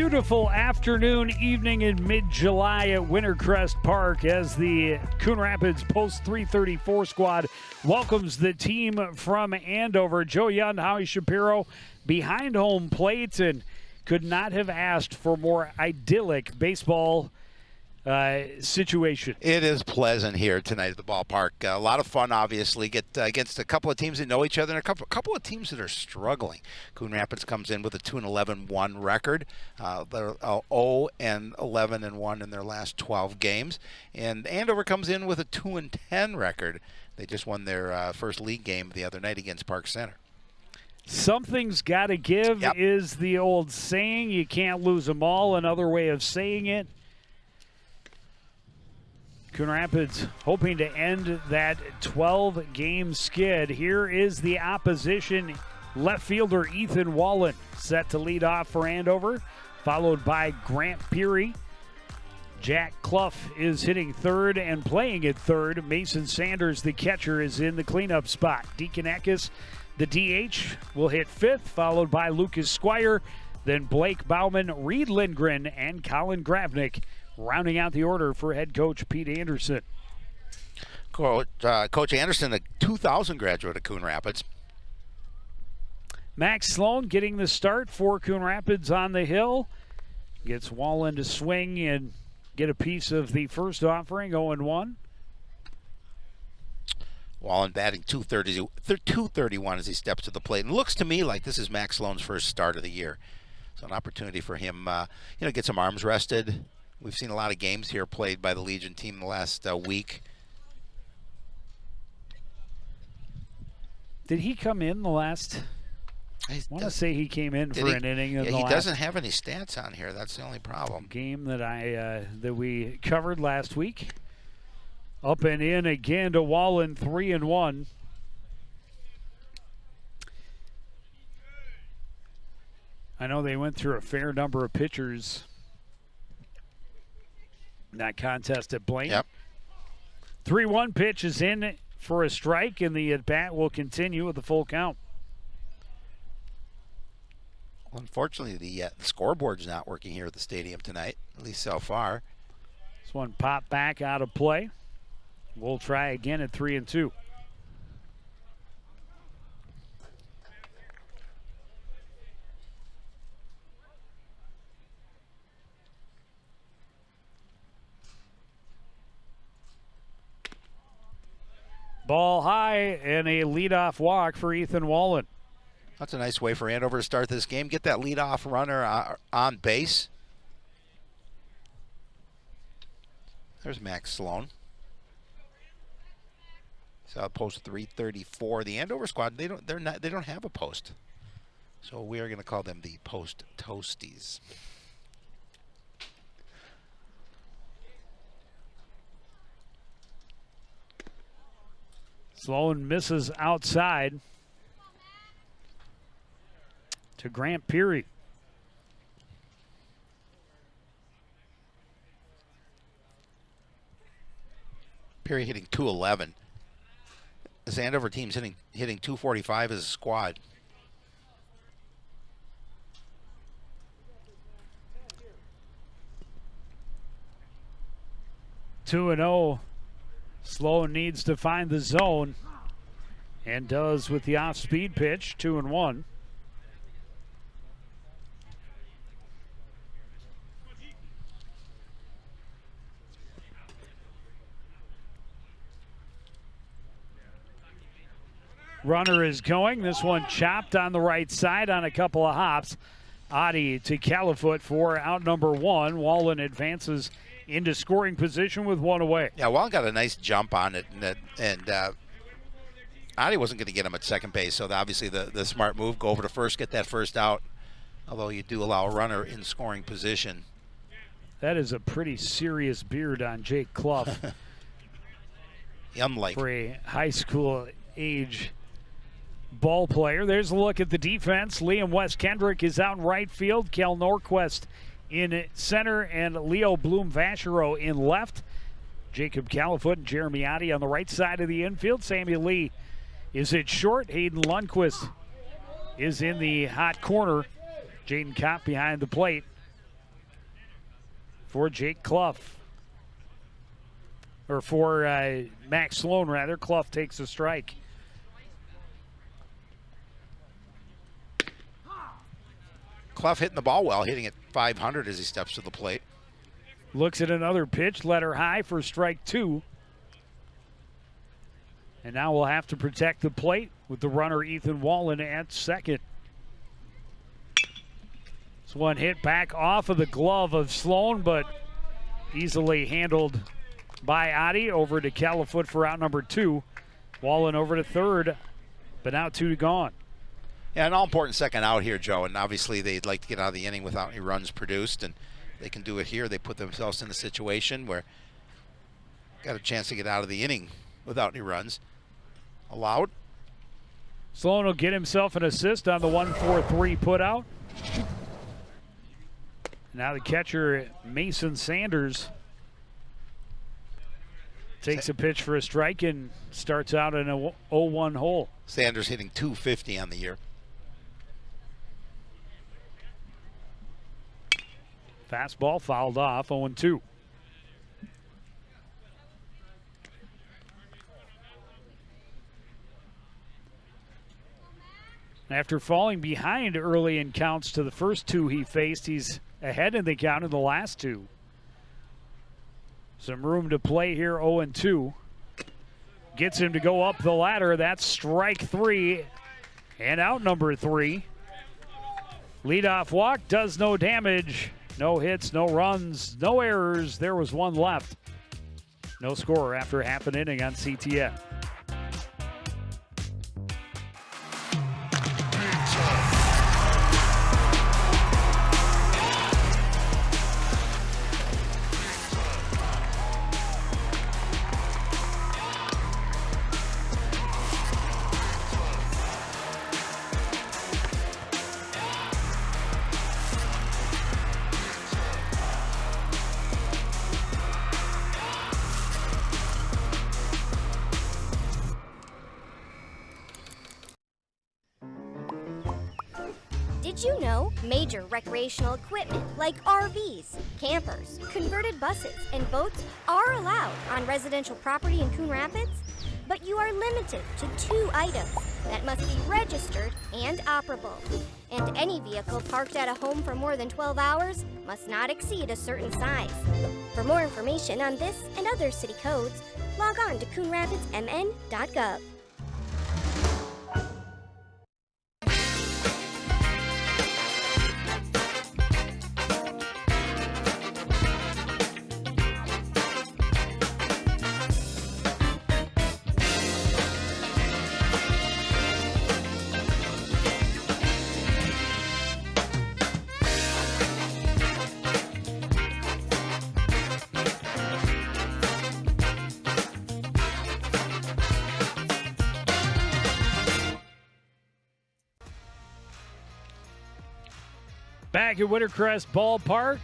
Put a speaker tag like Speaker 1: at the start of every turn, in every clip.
Speaker 1: beautiful afternoon, evening in mid-July at Wintercrest Park as the Coon Rapids Post 334 squad welcomes the team from Andover. Joe Young, Howie Shapiro behind home plate, and could not have asked for more idyllic baseball situation.
Speaker 2: It is pleasant here tonight at the ballpark. A lot of fun, obviously. Get against a couple of teams that know each other and a couple of teams that are struggling. Coon Rapids comes in with a 2-11-1 record. They're 0-11-1 in their last 12 games. And Andover comes in with a 2-10 record. They just won their first league game the other night against Park Center.
Speaker 1: Something's got to give is the old saying. You can't lose them all. Another way of saying it. Coon Rapids hoping to end that 12-game skid. Here is the opposition. Left fielder Ethan Wallen set to lead off for Andover, followed by Grant Peary. Jack Clough is hitting third and playing at third. Mason Sanders, the catcher, is in the cleanup spot. Deacon Eckes, the DH, will hit fifth, followed by Lucas Squire, then Blake Bauman, Reed Lindgren, and Colin Gravnick, rounding out the order for head coach Pete Anderson.
Speaker 2: Coach Anderson, a 2000 graduate of Coon Rapids.
Speaker 1: Max Sloan getting the start for Coon Rapids on the hill. Gets Wallen to swing and get a piece of the first offering, 0-1.
Speaker 2: Wallen batting 231 as he steps to the plate. And looks to me like this is Max Sloan's first start of the year. So an opportunity for him, get some arms rested. We've seen a lot of games here played by the Legion team in the last week.
Speaker 1: Did he come in the last? I want to say he came in for an inning.
Speaker 2: Yeah, he doesn't have any stats on here. That's the only problem.
Speaker 1: Game that we covered last week. Up and in again to Wallen, 3-1. I know they went through a fair number of pitchers in that contest at Blaine.
Speaker 2: Yep.
Speaker 1: 3-1 pitch is in for a strike, and the at-bat will continue with the full count.
Speaker 2: Well, unfortunately, the scoreboard's not working here at the stadium tonight, at least so far.
Speaker 1: This one popped back out of play. We'll try again at 3-2. Ball high and a leadoff walk for Ethan Wallen.
Speaker 2: That's a nice way for Andover to start this game. Get that leadoff runner on base. There's Max Sloan. So post 334. The Andover squad, they don't have a post. So we are going to call them the Post Toasties.
Speaker 1: Sloan misses outside to Grant Peary.
Speaker 2: Peary hitting 211. This Andover team's hitting 245 as a squad.
Speaker 1: Two and 0. Sloan needs to find the zone and does with the off-speed pitch, 2-1. Runner is going. This one chopped on the right side on a couple of hops. Adi to Califoot for out number one. Wallen advances into scoring position with one away.
Speaker 2: Yeah, Wallen got a nice jump on it, and Adi wasn't going to get him at second base, so obviously the smart move, go over to first, get that first out, although you do allow a runner in scoring position.
Speaker 1: That is a pretty serious beard on Jake Clough.
Speaker 2: Unlike.
Speaker 1: For a high school age ball player. There's a look at the defense. Liam West Kendrick is out in right field. Kel Norquist in center, and Leo Bloom-Vachereau in left. Jacob Califoot and Jeremy Adi on the right side of the infield. Sammy Lee is at short. Hayden Lundquist is in the hot corner. Jaden Kopp behind the plate. for Jake Clough. Or for Max Sloan, rather. Clough takes a strike.
Speaker 2: Clough hitting the ball well, hitting it 500 as he steps to the plate.
Speaker 1: Looks at another pitch, let her high for strike 2. And now we'll have to protect the plate with the runner Ethan Wallen at second. This one hit back off of the glove of Sloan, but easily handled by Adi. Over to Califoot for out number 2. Wallen over to third, but now 2 to gone.
Speaker 2: Yeah, an all-important second out here, Joe, and obviously they'd like to get out of the inning without any runs produced, and they can do it here. They put themselves in a situation where got a chance to get out of the inning without any runs allowed.
Speaker 1: Sloan will get himself an assist on the 1-4-3 putout. Now the catcher, Mason Sanders, takes a pitch for a strike and starts out in a 0-1 hole.
Speaker 2: Sanders hitting .250 on the year.
Speaker 1: Fastball fouled off, 0-2. After falling behind early in counts to the first 2 he faced, he's ahead in the count in the last 2. Some room to play here, 0-2. Gets him to go up the ladder. That's strike 3 and out number 3. Leadoff walk does no damage. No hits, no runs, no errors. There was one left. No score after half an inning on CTN.
Speaker 3: Did you know major recreational equipment like RVs, campers, converted buses, and boats are allowed on residential property in Coon Rapids? But you are limited to 2 items that must be registered and operable. And any vehicle parked at a home for more than 12 hours must not exceed a certain size. For more information on this and other city codes, log on to coonrapidsmn.gov.
Speaker 1: Back at Wintercrest Ballpark.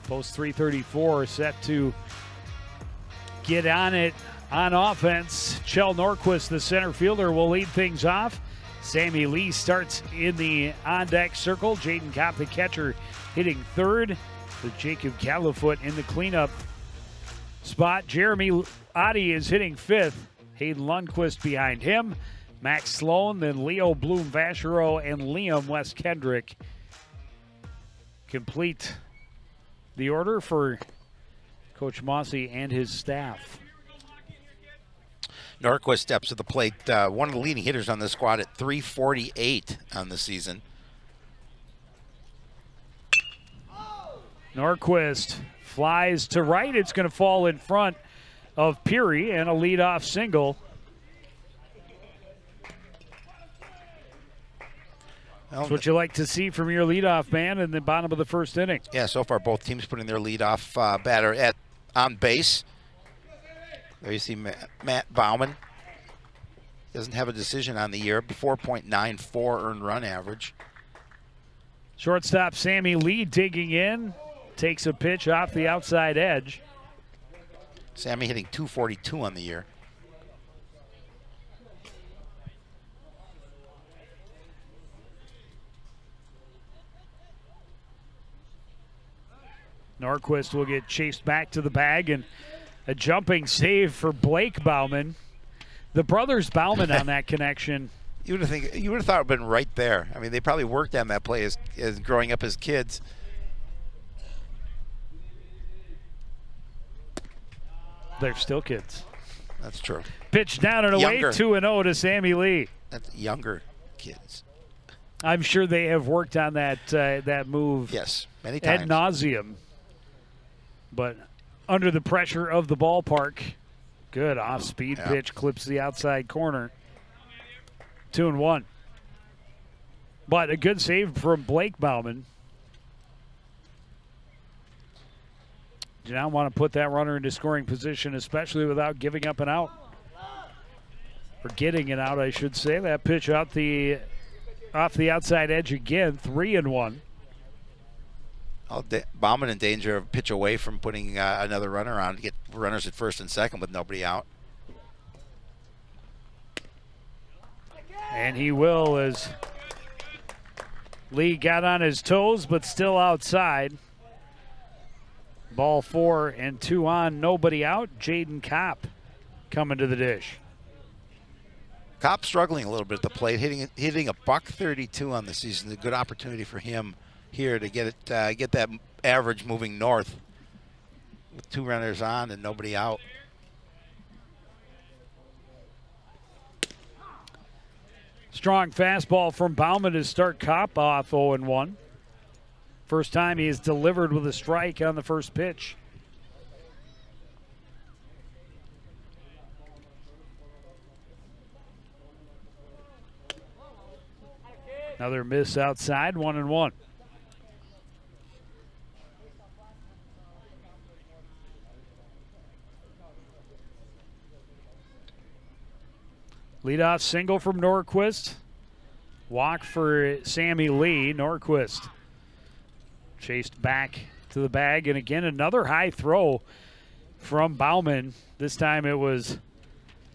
Speaker 1: Post 334 set to get on it on offense. Chell Norquist, the center fielder, will lead things off. Sammy Lee starts in the on-deck circle. Jaden Kopp, the catcher, hitting third, with Jacob Califoot in the cleanup spot. Jeremy Adi is hitting fifth. Hayden Lundquist behind him. Max Sloan, then Leo Bloom-Vachereau, and Liam West Kendrick complete the order for Coach Mossy and his staff.
Speaker 2: Norquist steps to the plate, one of the leading hitters on the squad at .348 on the season.
Speaker 1: Norquist flies to right. It's going to fall in front of Peary and a leadoff single. That's what you like to see from your leadoff man in the bottom of the first inning.
Speaker 2: Yeah, so far both teams putting their leadoff batter on base. There you see Matt Bauman. Doesn't have a decision on the year, 4.94 earned run average.
Speaker 1: Shortstop Sammy Lee digging in, takes a pitch off the outside edge.
Speaker 2: Sammy hitting .242 on the year.
Speaker 1: Norquist will get chased back to the bag, and a jumping save for Blake Bauman. The brothers Bauman on that connection.
Speaker 2: You would have thought it would have been right there. I mean, they probably worked on that play as growing up as kids.
Speaker 1: They're still kids.
Speaker 2: That's true.
Speaker 1: Pitch down and away, 2-0 to Sammy Lee.
Speaker 2: That's younger kids.
Speaker 1: I'm sure they have worked on that move.
Speaker 2: Yes, many times.
Speaker 1: Ad nauseum. But under the pressure of the ballpark, good off-speed pitch, clips the outside corner. 2-1. But a good save from Blake Bauman. Do not want to put that runner into scoring position, especially without giving up an out. Or getting it out, I should say. That pitch off the outside edge again, 3-1.
Speaker 2: Bauman in danger of pitch away from putting another runner on to get runners at first and second with nobody out.
Speaker 1: And he will, as Lee got on his toes but still outside. Ball 4 and 2 on, nobody out. Jaden Kopp coming to the dish.
Speaker 2: Kopp struggling a little bit at the plate, hitting a .132 on the season. A good opportunity for him here to get that average moving north with 2 runners on and nobody out.
Speaker 1: Strong fastball from Bauman to start Kopp off 0-1. First time he has delivered with a strike on the first pitch. Another miss outside, 1-1. Leadoff single from Norquist. Walk for Sammy Lee. Norquist chased back to the bag, and again another high throw from Bauman. This time it was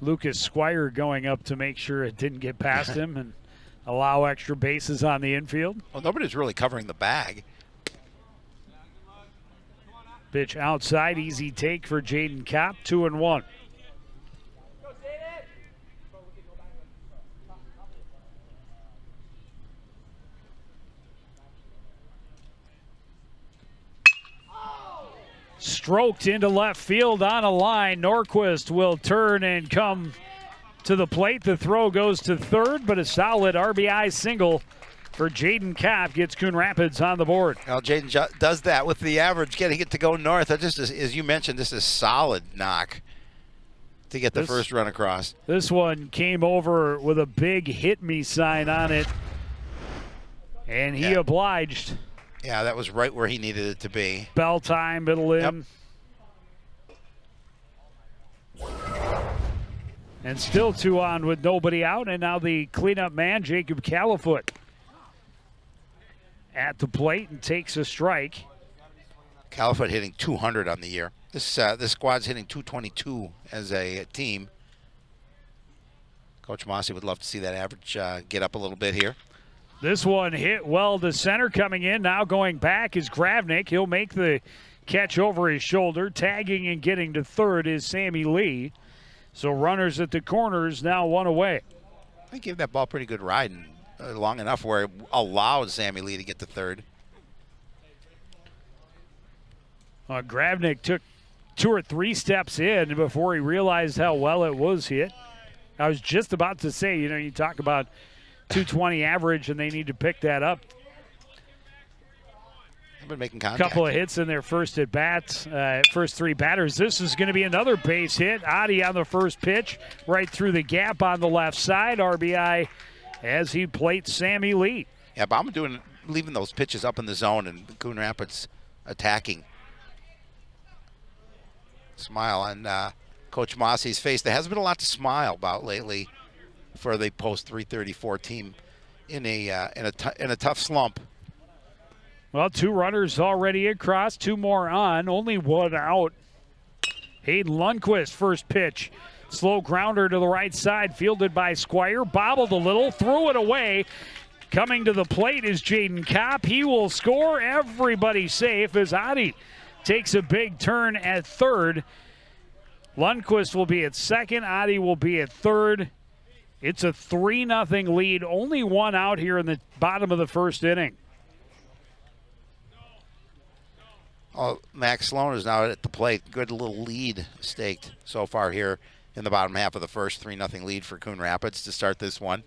Speaker 1: Lucas Squire going up to make sure it didn't get past him and allow extra bases on the infield.
Speaker 2: Well, nobody's really covering the bag.
Speaker 1: Pitch outside, easy take for Jaden Kopp, 2-1. Stroked into left field on a line. Norquist will turn and come to the plate. The throw goes to third, but a solid RBI single for Jaden Kopp gets Coon Rapids on the board.
Speaker 2: Well, Jaden does that with the average, getting it to go north. That just is, as you mentioned, this is a solid knock to get the first run across.
Speaker 1: This one came over with a big hit me sign on it, and he obliged.
Speaker 2: Yeah, that was right where he needed it to be.
Speaker 1: Bell time, middle in.
Speaker 2: Yep.
Speaker 1: And still 2 on with nobody out, and now the cleanup man, Jacob Califoot, at the plate and takes a strike.
Speaker 2: Califoot hitting 200 on the year. This squad's hitting 222 as a team. Coach Mossy would love to see that average get up a little bit here.
Speaker 1: This one hit well to center. Coming in now, going back is Gravnik. He'll make the catch over his shoulder. Tagging and getting to third is Sammy Lee. So runners at the corners, now 1 away.
Speaker 2: He gave that ball a pretty good ride, and long enough where it allowed Sammy Lee to get to third.
Speaker 1: Gravnik took 2 or 3 steps in before he realized how well it was hit. I was just about to say, you talk about 220 average, and they need to pick that up.
Speaker 2: They've been making contact.
Speaker 1: Couple of hits in their first at bats, first 3 batters. This is going to be another base hit. Adi on the first pitch, right through the gap on the left side. RBI as he plates Sammy Lee.
Speaker 2: Yeah, Bauman leaving those pitches up in the zone, and Coon Rapids attacking. Smile on Coach Mossy's face. There hasn't been a lot to smile about lately for the post 334 team in a tough slump.
Speaker 1: Well, 2 runners already across, 2 more on, only 1 out. Hayden Lundquist, first pitch. Slow grounder to the right side, fielded by Squire. Bobbled a little, threw it away. Coming to the plate is Jaden Kopp. He will score. Everybody safe as Adi takes a big turn at third. Lundqvist will be at second. Adi will be at third. It's a 3-0 lead. Only one out here in the bottom of the first inning.
Speaker 2: Oh, Max Sloan is now at the plate. Good little lead staked so far here in the bottom half of the first. 3-0 lead for Coon Rapids to start this one.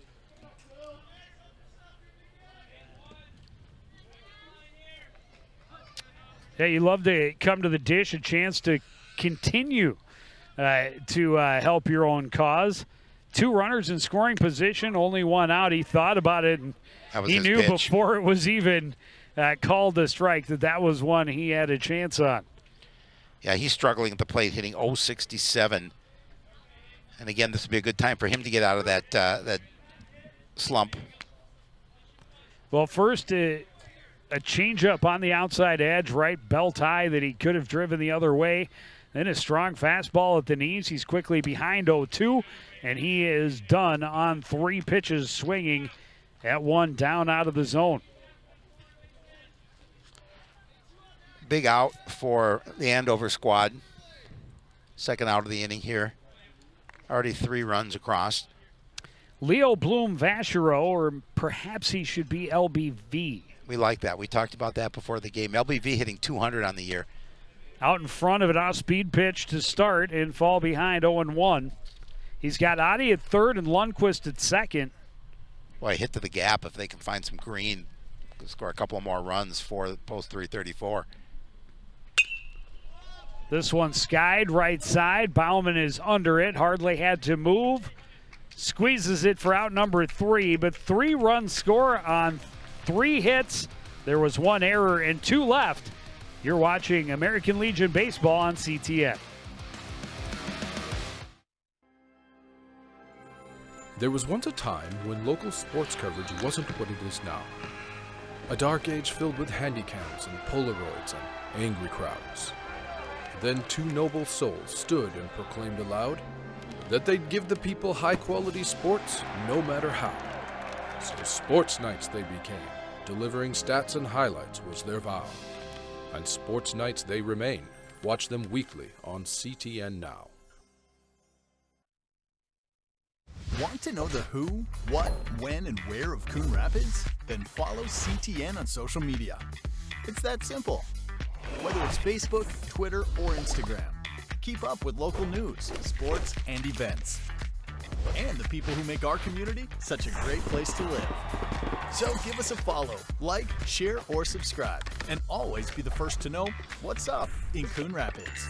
Speaker 1: Yeah, you love to come to the dish, a chance to continue to help your own cause. 2 runners in scoring position, only one out. He thought about it, and he knew
Speaker 2: pitch
Speaker 1: before it was even called a strike that was one he had a chance on.
Speaker 2: Yeah, he's struggling at the plate, hitting .067. And again, this would be a good time for him to get out of that slump.
Speaker 1: Well, first, a changeup on the outside edge, right belt high that he could have driven the other way. Then a strong fastball at the knees. He's quickly behind 0-2, and he is done on 3 pitches swinging at 1 down out of the zone.
Speaker 2: Big out for the Andover squad. Second out of the inning here. Already 3 runs across.
Speaker 1: Leo Bloom Vachereau, or perhaps he should be LBV.
Speaker 2: We like that. We talked about that before the game. LBV hitting 200 on the year.
Speaker 1: Out in front of an off-speed pitch to start and fall behind 0-1. He's got Adi at third and Lundqvist at second.
Speaker 2: Boy, hit to the gap if they can find some green. Could score a couple more runs for post 334.
Speaker 1: This one skied right side. Bauman is under it. Hardly had to move. Squeezes it for out number 3, but 3 runs score on 3 hits. There was 1 error and 2 left. You're watching American Legion Baseball on CTN.
Speaker 4: There was once a time when local sports coverage wasn't what it is now. A dark age filled with handycams and Polaroids and angry crowds. Then 2 noble souls stood and proclaimed aloud that they'd give the people high-quality sports no matter how. So sports nights they became. Delivering stats and highlights was their vow. And sports nights they remain. Watch them weekly on CTN Now.
Speaker 5: Want to know the who, what, when, and where of Coon Rapids? Then follow CTN on social media. It's that simple. Whether it's Facebook, Twitter, or Instagram, keep up with local news, sports, and events. And the people who make our community such a great place to live. So give us a follow, like, share, or subscribe, and always be the first to know what's up in Coon Rapids.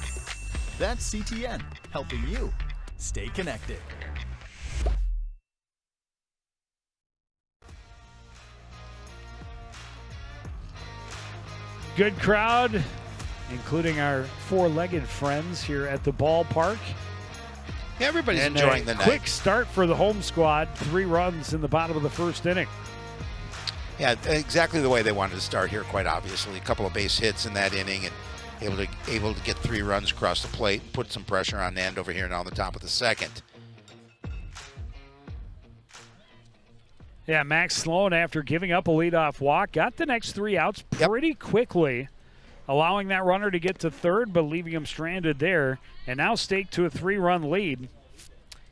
Speaker 5: That's CTN, helping you stay connected.
Speaker 1: Good crowd, including our 4-legged friends here at the ballpark.
Speaker 2: Yeah, everybody's
Speaker 1: And
Speaker 2: enjoying
Speaker 1: a
Speaker 2: the night.
Speaker 1: quick start for the home squad. 3 runs in the bottom of the first inning.
Speaker 2: Yeah, exactly the way they wanted to start here, quite obviously. A couple of base hits in that inning and able to get 3 runs across the plate and put some pressure on Andover here now on the top of the second.
Speaker 1: Yeah, Max Sloan, after giving up a leadoff walk, got the next 3 outs pretty quickly, allowing that runner to get to third, but leaving him stranded there, and now staked to a 3-run lead.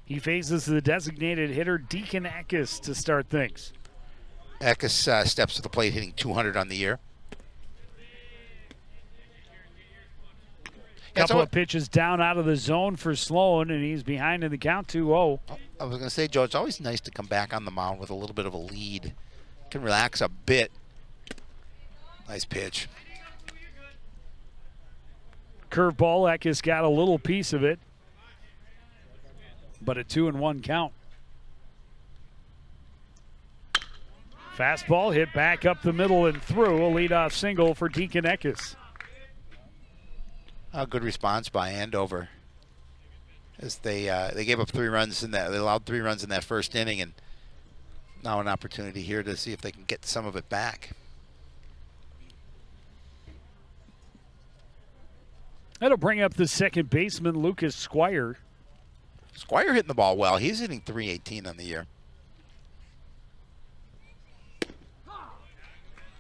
Speaker 1: He faces the designated hitter, Deacon Eckes, to start things.
Speaker 2: Eckes steps to the plate, hitting 200 on the year.
Speaker 1: Couple of pitches down out of the zone for Sloan, and he's behind in the count 2-0.
Speaker 2: I was going to say, Joe, it's always nice to come back on the mound with a little bit of a lead. Can relax a bit. Nice pitch.
Speaker 1: Curveball, Eckes got a little piece of it, but a 2-1 count. Fastball hit back up the middle and through. A leadoff single for Deacon Eckes.
Speaker 2: A good response by Andover, as they gave up 3 runs in that. They allowed 3 runs in that first inning, and now an opportunity here to see if they can get some of it back.
Speaker 1: That'll bring up the second baseman, Lucas Squire.
Speaker 2: Squire hitting the ball well. He's hitting .318 on the year.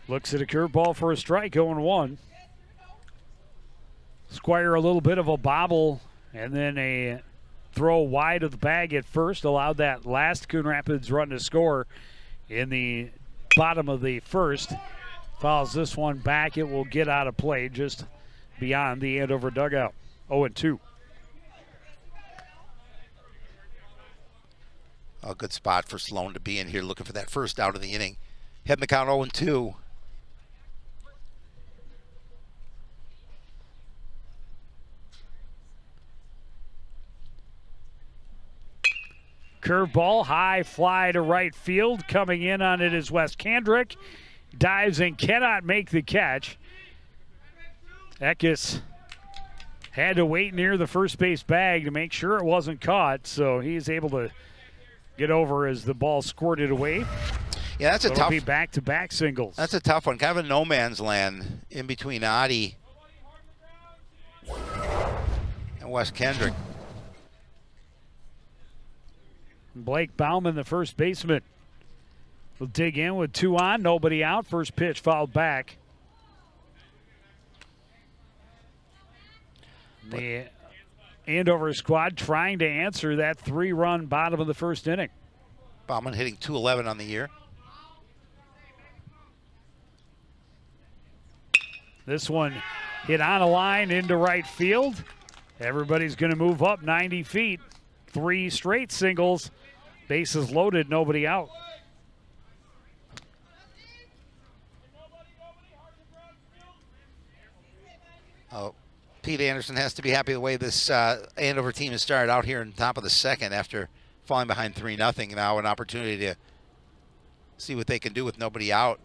Speaker 1: Looks at a curveball for a strike, 0-1. Squire a little bit of a bobble and then a throw wide of the bag at first allowed that last Coon Rapids run to score in the bottom of the first. Fouls this one back. It will get out of play just beyond the Andover dugout. 0-2.
Speaker 2: A good spot for Sloan to be in here looking for that first out of the inning. Heading the count 0-2.
Speaker 1: Curveball, high fly to right field. Coming in on it is Wes Kendrick. Dives and cannot make the catch. Eckes had to wait near the first base bag to make sure it wasn't caught, so he's able to get over as the ball squirted away.
Speaker 2: Yeah, that's a
Speaker 1: It'll
Speaker 2: tough.
Speaker 1: be back-to-back singles.
Speaker 2: That's a tough one. Kind of a no man's land in between Adi and Wes Kendrick.
Speaker 1: Blake Bauman, the first baseman, will dig in with 2 on, nobody out. First pitch fouled back. The Andover squad trying to answer that 3-run bottom of the first inning.
Speaker 2: Bauman hitting .211 on the year.
Speaker 1: This one hit on a line into right field. Everybody's going to move up 90 feet. 3 straight singles. Bases loaded, nobody out.
Speaker 2: Oh, Pete Anderson has to be happy the way this Andover team has started out here in the top of the second after falling behind 3-0. Now an opportunity to see what they can do with nobody out.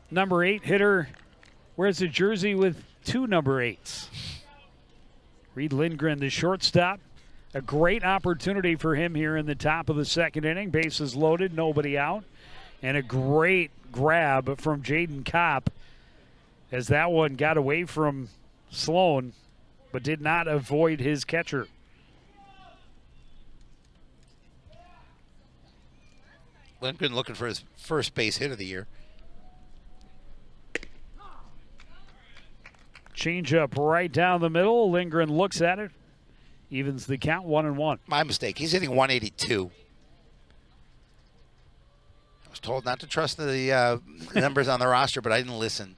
Speaker 1: Number 8 hitter wears a jersey with 2 number 8s. Reed Lindgren, the shortstop. A great opportunity for him here in the top of the second inning. Bases loaded, nobody out. And a great grab from Jaden Kopp as that one got away from Sloan, but did not avoid his catcher.
Speaker 2: Lindgren looking for his first base hit of the year.
Speaker 1: Change up right down the middle. Lindgren looks at it. Evens the count, 1-1.
Speaker 2: My mistake. He's hitting 182. I was told not to trust the numbers on the roster, but I didn't listen.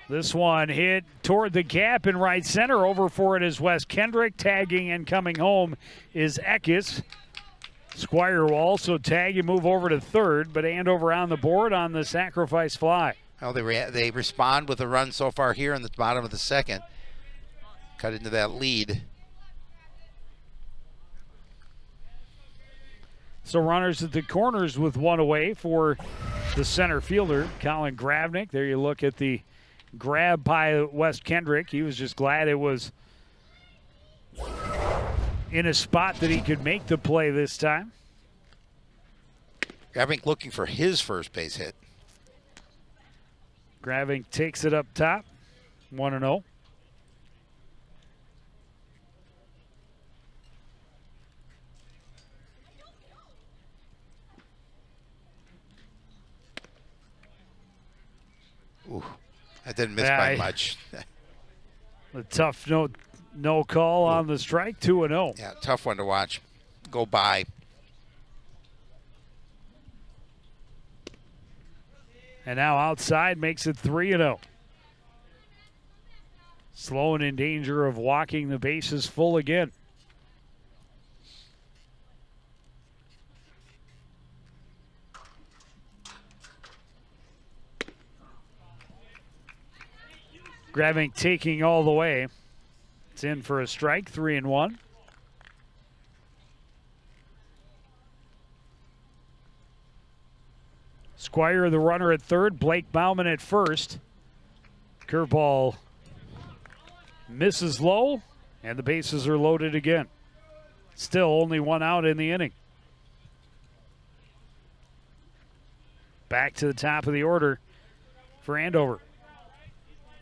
Speaker 1: This one hit toward the gap in right center. Over for it is Wes Kendrick. Tagging and coming home is Eckes. Squire will also tag and move over to third, but Andover on the board on the sacrifice fly.
Speaker 2: Well, they respond with a run so far here in the bottom of the second. Cut into that lead.
Speaker 1: So runners at the corners with 1 away for the center fielder, Colin Gravnick. There you look at the grab by Wes Kendrick. He was just glad it was in a spot that he could make the play this time.
Speaker 2: Gravnick looking for his first base hit.
Speaker 1: Gravnick takes it up top, 1-0.
Speaker 2: Ooh, that didn't miss by much.
Speaker 1: A tough no call on the strike, 2-0.
Speaker 2: Yeah, tough one to watch. Go by.
Speaker 1: And now outside makes it 3-0. Sloan in danger of walking the bases full again. Gravnick taking all the way. It's in for a strike, 3-1. Squire, the runner at third. Blake Bauman at first. Curveball misses low, and the bases are loaded again. Still only 1 out in the inning. Back to the top of the order for Andover.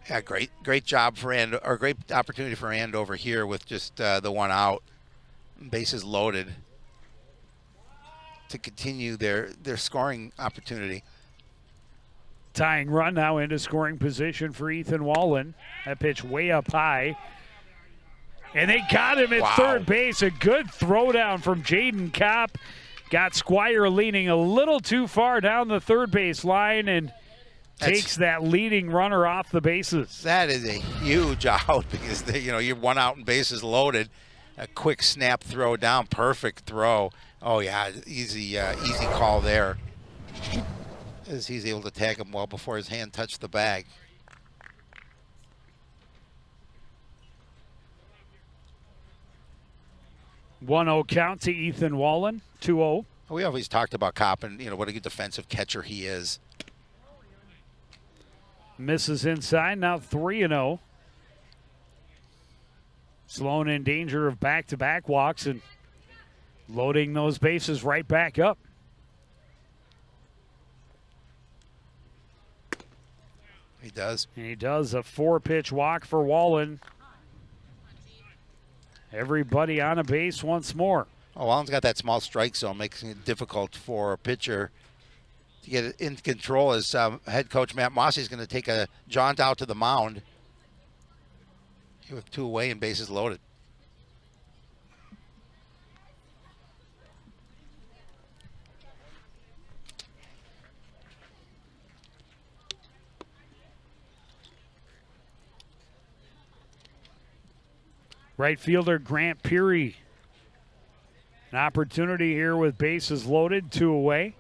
Speaker 2: Yeah, great job for Andover, or great opportunity for Andover here with just the 1 out, bases loaded, to continue their scoring opportunity.
Speaker 1: Tying run now into scoring position for Ethan Wallen. That pitch way up high. And they got him at third base. A good throwdown from Jaden Kopp. Got Squire leaning a little too far down the third base line and takes that leading runner off the bases.
Speaker 2: That is a huge out because you're one out and bases loaded. A quick snap throw down, perfect throw. Oh yeah, easy call there. As he's able to tag him well before his hand touched the bag.
Speaker 1: (1-0) count to Ethan Wallen. 2-0.
Speaker 2: We always talked about Kopp and what a good defensive catcher he is.
Speaker 1: Misses inside, now 3-0. Sloan in danger of back-to-back walks and loading those bases right back up.
Speaker 2: He does.
Speaker 1: And he does a 4-pitch walk for Wallen. Everybody on a base once more.
Speaker 2: Oh, Wallen's got that small strike zone, making it difficult for a pitcher to get it in control as head coach Matt Mossy is going to take a jaunt out to the mound with 2 away and bases loaded.
Speaker 1: Right fielder Grant Peary. An opportunity here with bases loaded, 2 away.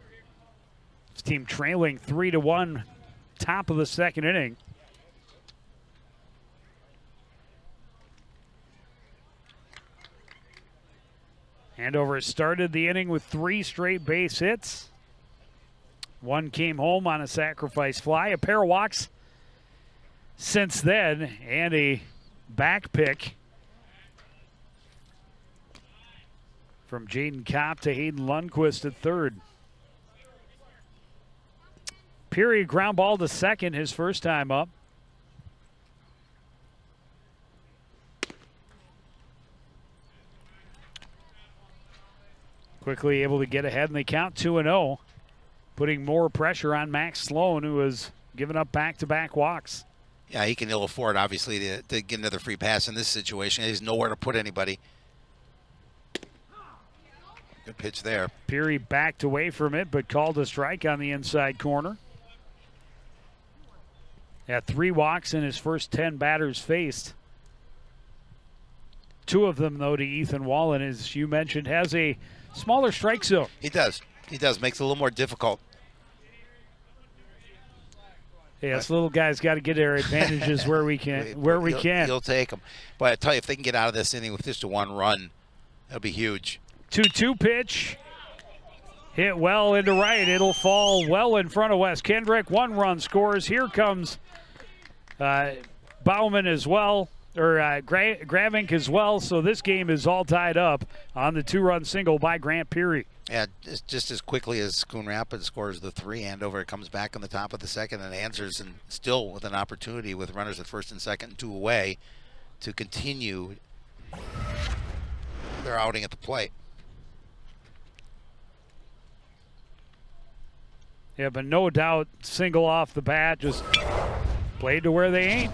Speaker 1: His team trailing 3-1, top of the second inning. Andover started the inning with 3 straight base hits. 1 came home on a sacrifice fly, a pair of walks since then, and a back pick from Jaden Kopp to Hayden Lundquist at third. Peary ground ball to second his first time up. Quickly able to get ahead in the count, 2-0. Putting more pressure on Max Sloan, who has given up back-to-back walks.
Speaker 2: Yeah, he can ill afford, obviously, to get another free pass in this situation. There's nowhere to put anybody. Good pitch there.
Speaker 1: Peary backed away from it, but called a strike on the inside corner. Had 3 walks in his first 10 batters faced. 2 of them, though, to Ethan Wallen, as you mentioned, has a smaller strike zone.
Speaker 2: He does. He does. Makes it a little more difficult.
Speaker 1: Yeah, us little guys got to get our advantages where we can.
Speaker 2: He'll take them. But I tell you, if they can get out of this inning with just a 1 run, that'll be huge. 2-2
Speaker 1: pitch. Hit well into right. It'll fall well in front of Wes Kendrick. 1 run scores. Here comes Bauman as well, or Gravink as well. So this game is all tied up on the 2-run single by Grant Peary.
Speaker 2: Yeah, just as quickly as Coon Rapids scores the 3, Andover comes back on the top of the second and answers, and still with an opportunity with runners at first and second and 2 away to continue their outing at the plate.
Speaker 1: Yeah, but no doubt, single off the bat, just played to where they ain't.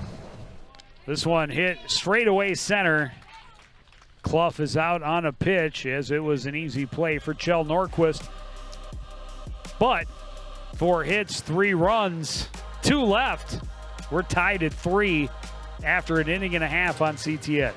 Speaker 1: This one hit straight away center. Clough is out on a pitch, as it was an easy play for Chell Norquist. But 4 hits, 3 runs, 2 left. We're tied at 3 after an inning and a half on CTN.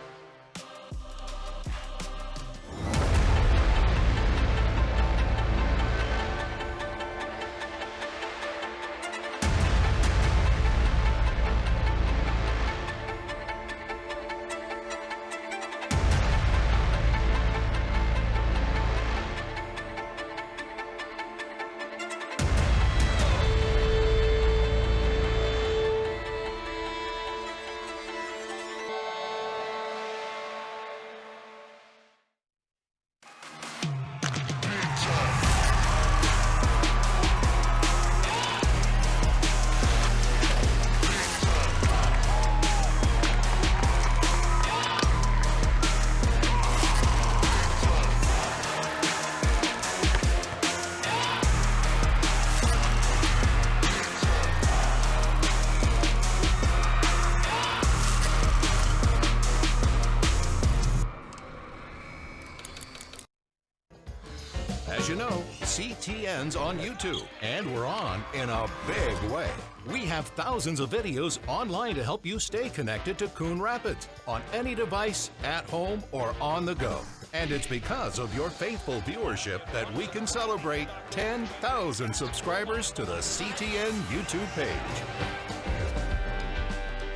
Speaker 6: CTNs on YouTube, and we're on in a big way. We have thousands of videos online to help you stay connected to Coon Rapids on any device, at home, or on the go. And it's because of your faithful viewership that we can celebrate 10,000 subscribers to the CTN YouTube page.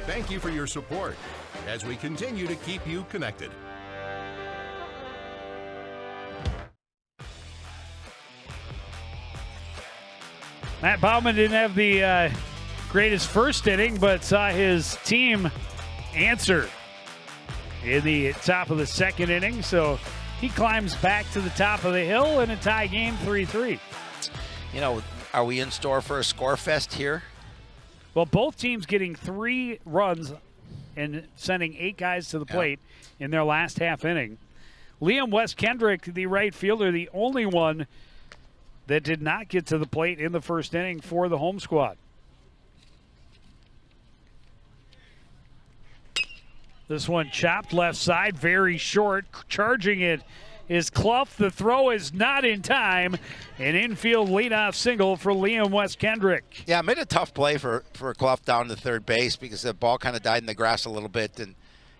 Speaker 6: Thank you for your support as we continue to keep you connected.
Speaker 1: Matt Bauman didn't have the greatest first inning, but saw his team answer in the top of the second inning. So he climbs back to the top of the hill in a tie game, 3-3.
Speaker 2: You know, are we in store for a score fest here?
Speaker 1: Well, both teams getting 3 runs and sending 8 guys to the plate in their last half inning. Liam West Kendrick, the right fielder, the only one that did not get to the plate in the first inning for the home squad. This one chopped left side, very short. Charging it is Clough. The throw is not in time. An infield leadoff single for Liam West Kendrick.
Speaker 2: Yeah, made a tough play for Clough down to third base because the ball kind of died in the grass a little bit.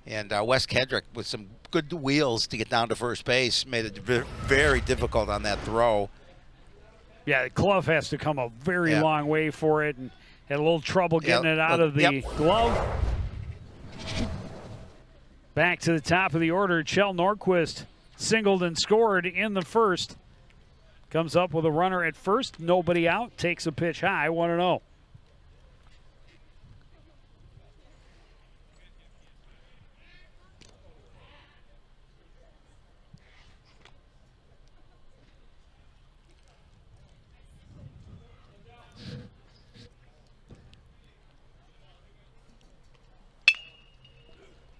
Speaker 2: And West Kendrick, with some good wheels to get down to first base, made it very difficult on that throw.
Speaker 1: Yeah, Clough has to come a very long way for it and had a little trouble getting it out of the glove. Back to the top of the order, Kjell Norquist singled and scored in the first. Comes up with a runner at first, nobody out, takes a pitch high, 1-0.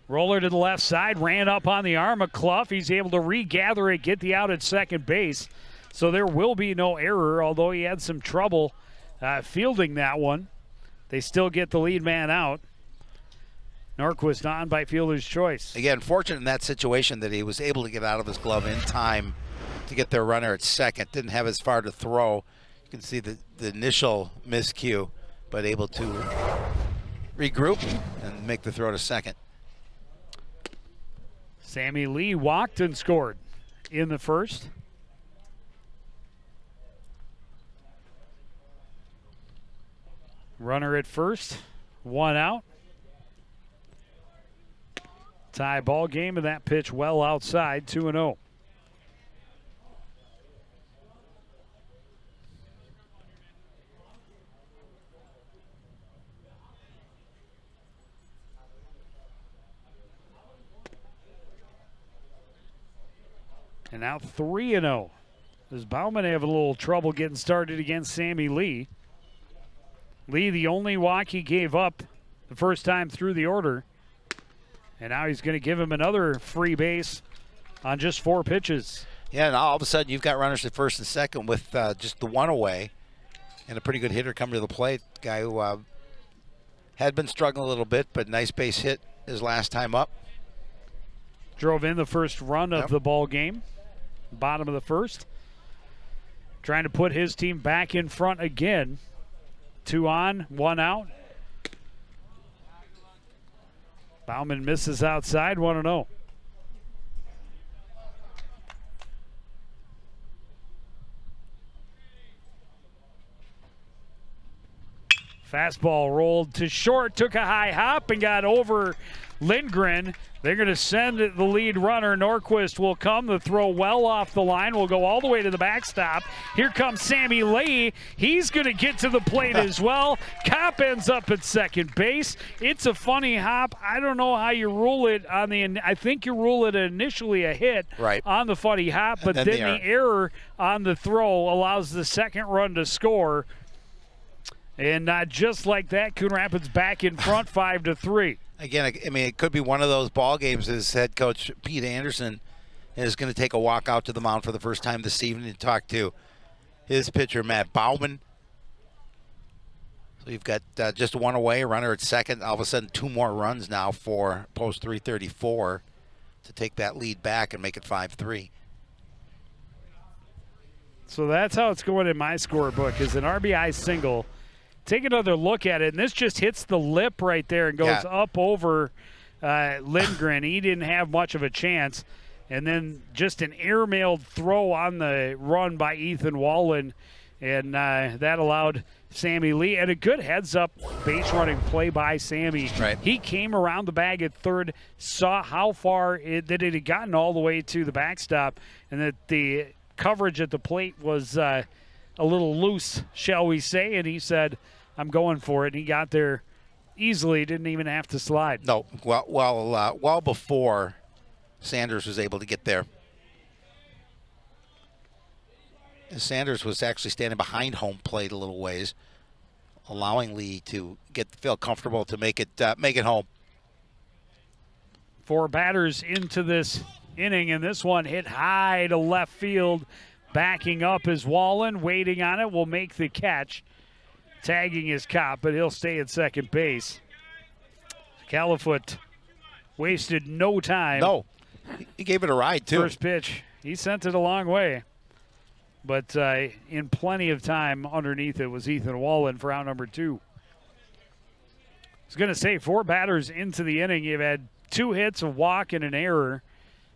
Speaker 1: Roller to the left side, ran up on the arm of Clough. He's able to regather it, get the out at second base. So there will be no error, although he had some trouble fielding that one. They still get the lead man out. Norquist on by fielder's choice.
Speaker 2: Again, fortunate in that situation that he was able to get out of his glove in time to get their runner at second. Didn't have as far to throw. You can see the initial miscue, but able to regroup and make the throw to second.
Speaker 1: Sammy Lee walked and scored in the first. Runner at first, 1 out. Tie ball game, and that pitch well outside, 2-0. And now 3-0. Does Bauman have a little trouble getting started against Sammy Lee? Lee, the only walk he gave up the first time through the order. And now he's going to give him another free base on just 4 pitches.
Speaker 2: Yeah, and all of a sudden you've got runners at first and second with just the one away. And a pretty good hitter coming to the plate. Guy who had been struggling a little bit, but nice base hit his last time up.
Speaker 1: Drove in the first run of the ball game. Bottom of the first. Trying to put his team back in front again. 2 on, 1 out. Bauman misses outside, 1-0. Fastball rolled to short, took a high hop and got over Lindgren. They're going to send the lead runner. Norquist will come. The throw well off the line. Will go all the way to the backstop. Here comes Sammy Lee. He's going to get to the plate as well. Kopp ends up at second base. It's a funny hop. I don't know how you rule it on the. I think you rule it initially a hit on the funny hop, but then the error on the throw allows the second run to score. And just like that, Coon Rapids back in front, 5-3.
Speaker 2: Again, I mean, it could be one of those ball games as head coach Pete Anderson is going to take a walk out to the mound for the first time this evening to talk to his pitcher, Matt Bauman. So you've got just 1 away, a runner at second. All of a sudden, 2 more runs now for post 334 to take that lead back and make it 5-3.
Speaker 1: So that's how it's going in my scorebook, is an RBI single. Take another look at it, and this just hits the lip right there and goes up over Lindgren. He didn't have much of a chance. And then just an airmailed throw on the run by Ethan Wallen, and that allowed Sammy Lee. And a good heads-up base running play by Sammy.
Speaker 2: Right.
Speaker 1: He came around the bag at third, saw how far that it had gotten all the way to the backstop, and that the coverage at the plate was a little loose, shall we say, and he said, I'm going for it. And he got there easily, didn't even have to slide.
Speaker 2: No, well before Sanders was able to get there. And Sanders was actually standing behind home plate a little ways, allowing Lee to feel comfortable to make it home.
Speaker 1: 4 batters into this inning, and this one hit high to left field. Backing up is Wallen, waiting on it, will make the catch. Tagging his cop, but he'll stay at second base. Califoot wasted no time.
Speaker 2: No, he gave it a ride, too.
Speaker 1: First pitch, he sent it a long way. But in plenty of time underneath it was Ethan Wallen for out number 2. I was going to say 4 batters into the inning. You've had 2 hits, a walk, and an error.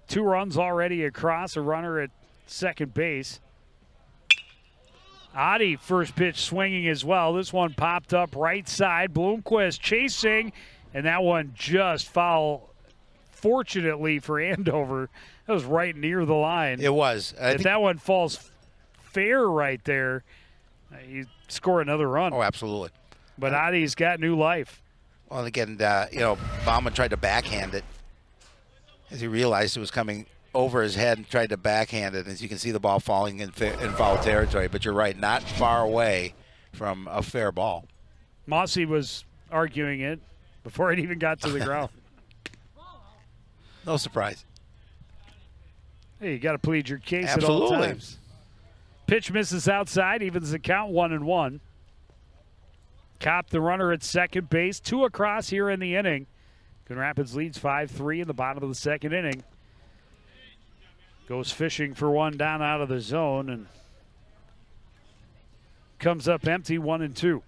Speaker 1: 2 runs already across, a runner at second base. Adi, first pitch swinging as well. This one popped up right side. Bloomquist chasing, and that one just foul. Fortunately for Andover, that was right near the line.
Speaker 2: It was.
Speaker 1: If that one falls fair right there, you score another run.
Speaker 2: Oh, absolutely.
Speaker 1: But Adi's got new life.
Speaker 2: Well, again, Bauman tried to backhand it as he realized it was coming over his head and tried to backhand it. As you can see, the ball falling in foul territory. But you're right, not far away from a fair ball.
Speaker 1: Mossy was arguing it before it even got to the ground.
Speaker 2: No surprise.
Speaker 1: Hey, you got to plead your case
Speaker 2: Absolutely.
Speaker 1: at all times. Pitch misses outside, evens the count 1-1. Cop the runner at second base, 2 across here in the inning. Coon Rapids leads 5-3 in the bottom of the second inning. Goes fishing for one down out of the zone and comes up empty, 1-2.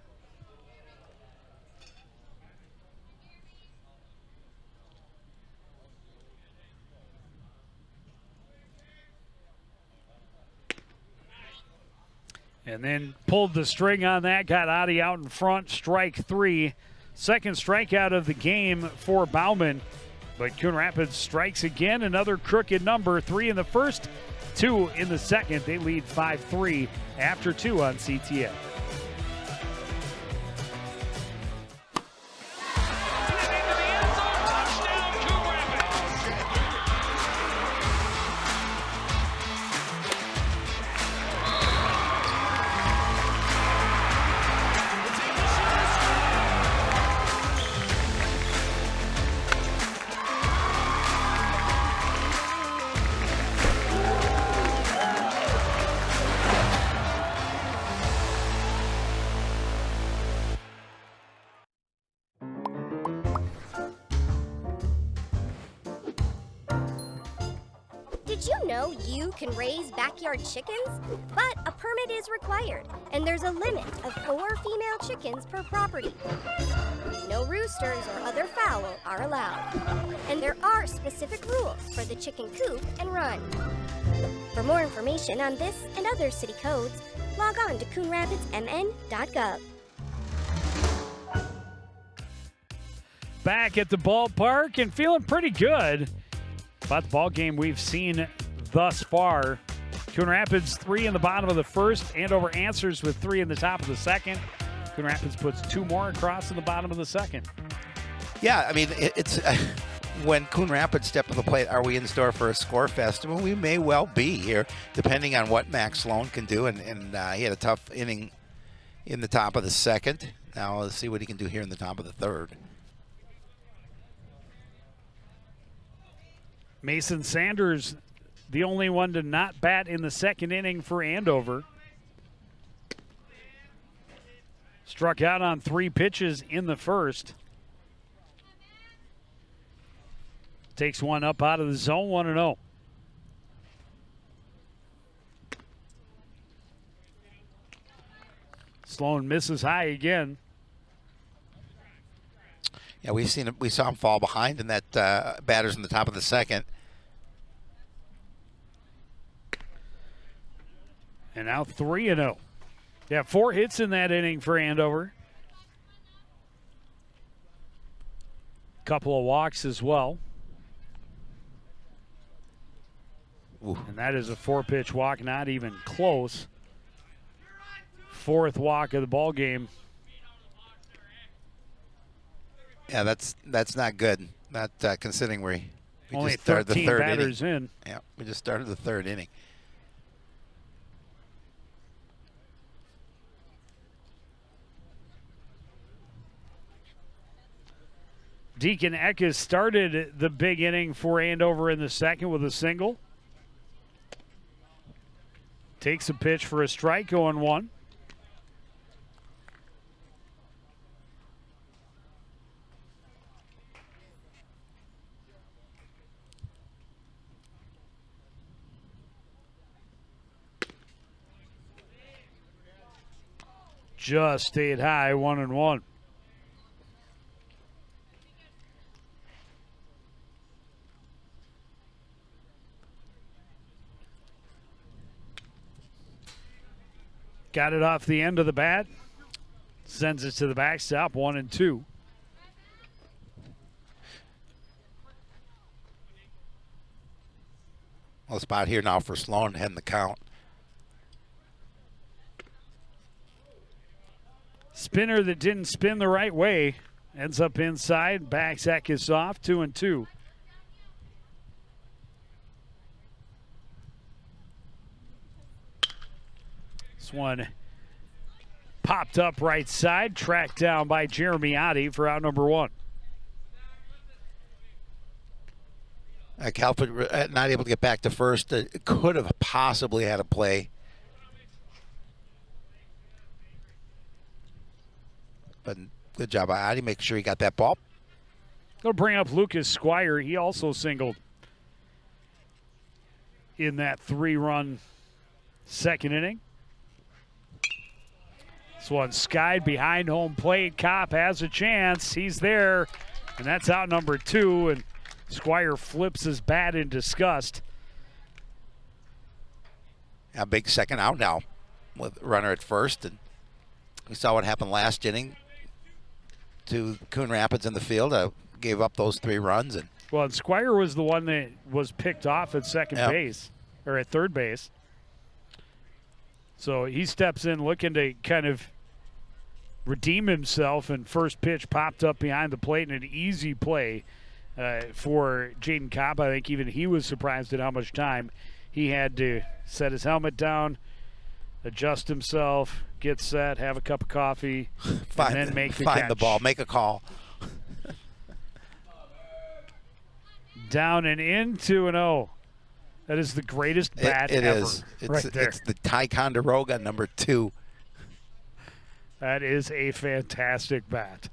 Speaker 1: And then pulled the string on that, got Adi out in front, strike 3. Second strikeout of the game for Bauman. But Coon Rapids strikes again, another crooked number. 3 in the first, 2 in the second. They lead 5-3 after 2 on CTN.
Speaker 3: Did you know you can raise backyard chickens? But a permit is required, and there's a limit of 4 female chickens per property. No roosters or other fowl are allowed. And there are specific rules for the chicken coop and run. For more information on this and other city codes, log on to coonrapidsmn.gov.
Speaker 1: Back at the ballpark and feeling pretty good about the ball game we've seen thus far. Coon Rapids 3 in the bottom of the first. Andover answers with 3 in the top of the second. Coon Rapids puts 2 more across in the bottom of the second.
Speaker 2: Yeah, I mean, it's when Coon Rapids step to the plate, are we in store for a score fest? Well, we may well be here, depending on what Max Sloan can do. And he had a tough inning in the top of the second. Now let's see what he can do here in the top of the third.
Speaker 1: Mason Sanders, the only one to not bat in the second inning for Andover. Struck out on 3 pitches in the first. Takes one up out of the zone, 1-0. Sloan misses high again.
Speaker 2: Yeah, we saw him fall behind in that batters in the top of the second.
Speaker 1: And now 3-0. Yeah, 4 hits in that inning for Andover. Couple of walks as well.
Speaker 2: Ooh.
Speaker 1: And that is a 4-pitch walk, not even close. 4th walk of the ball game.
Speaker 2: Yeah, that's not good. Not considering we
Speaker 1: Only
Speaker 2: just started the
Speaker 1: 13
Speaker 2: third
Speaker 1: batters
Speaker 2: inning.
Speaker 1: in.
Speaker 2: Yeah, we just started the 3rd inning.
Speaker 1: Deacon Eckes started the big inning for Andover in the second with a single. Takes a pitch for a strike, 0-1. Just stayed high, 1-1. Got it off the end of the bat. Sends it to the backstop, 1-2.
Speaker 2: Well, spot here now for Sloan heading the count.
Speaker 1: Spinner that didn't spin the right way. Ends up inside, backs Eckes off, 2-2. This one popped up right side, tracked down by Jeremy Oddie for out number 1.
Speaker 2: Calford not able to get back to first. Could have possibly had a play. But good job by Oddie, making sure he got that ball.
Speaker 1: Going to bring up Lucas Squire. He also singled in that 3-run second inning. This one skied behind home plate. Kopp has a chance. He's there, and that's out number 2, and Squire flips his bat in disgust.
Speaker 2: A big second out now with runner at first, and we saw what happened last inning to Coon Rapids in the field. Gave up those 3 runs. And
Speaker 1: well, and Squire was the one that was picked off at second base, or at third base. So he steps in looking to kind of redeem himself, and first pitch popped up behind the plate in an easy play for Jaden Kopp. I think even he was surprised at how much time he had to set his helmet down, adjust himself, get set, have a cup of coffee, and then make the catch.
Speaker 2: Find the ball, make a call.
Speaker 1: Down and in, 2-0. That is the greatest bat
Speaker 2: it
Speaker 1: ever.
Speaker 2: Is.
Speaker 1: Right there.
Speaker 2: It's the Ticonderoga number 2.
Speaker 1: That is a fantastic bat.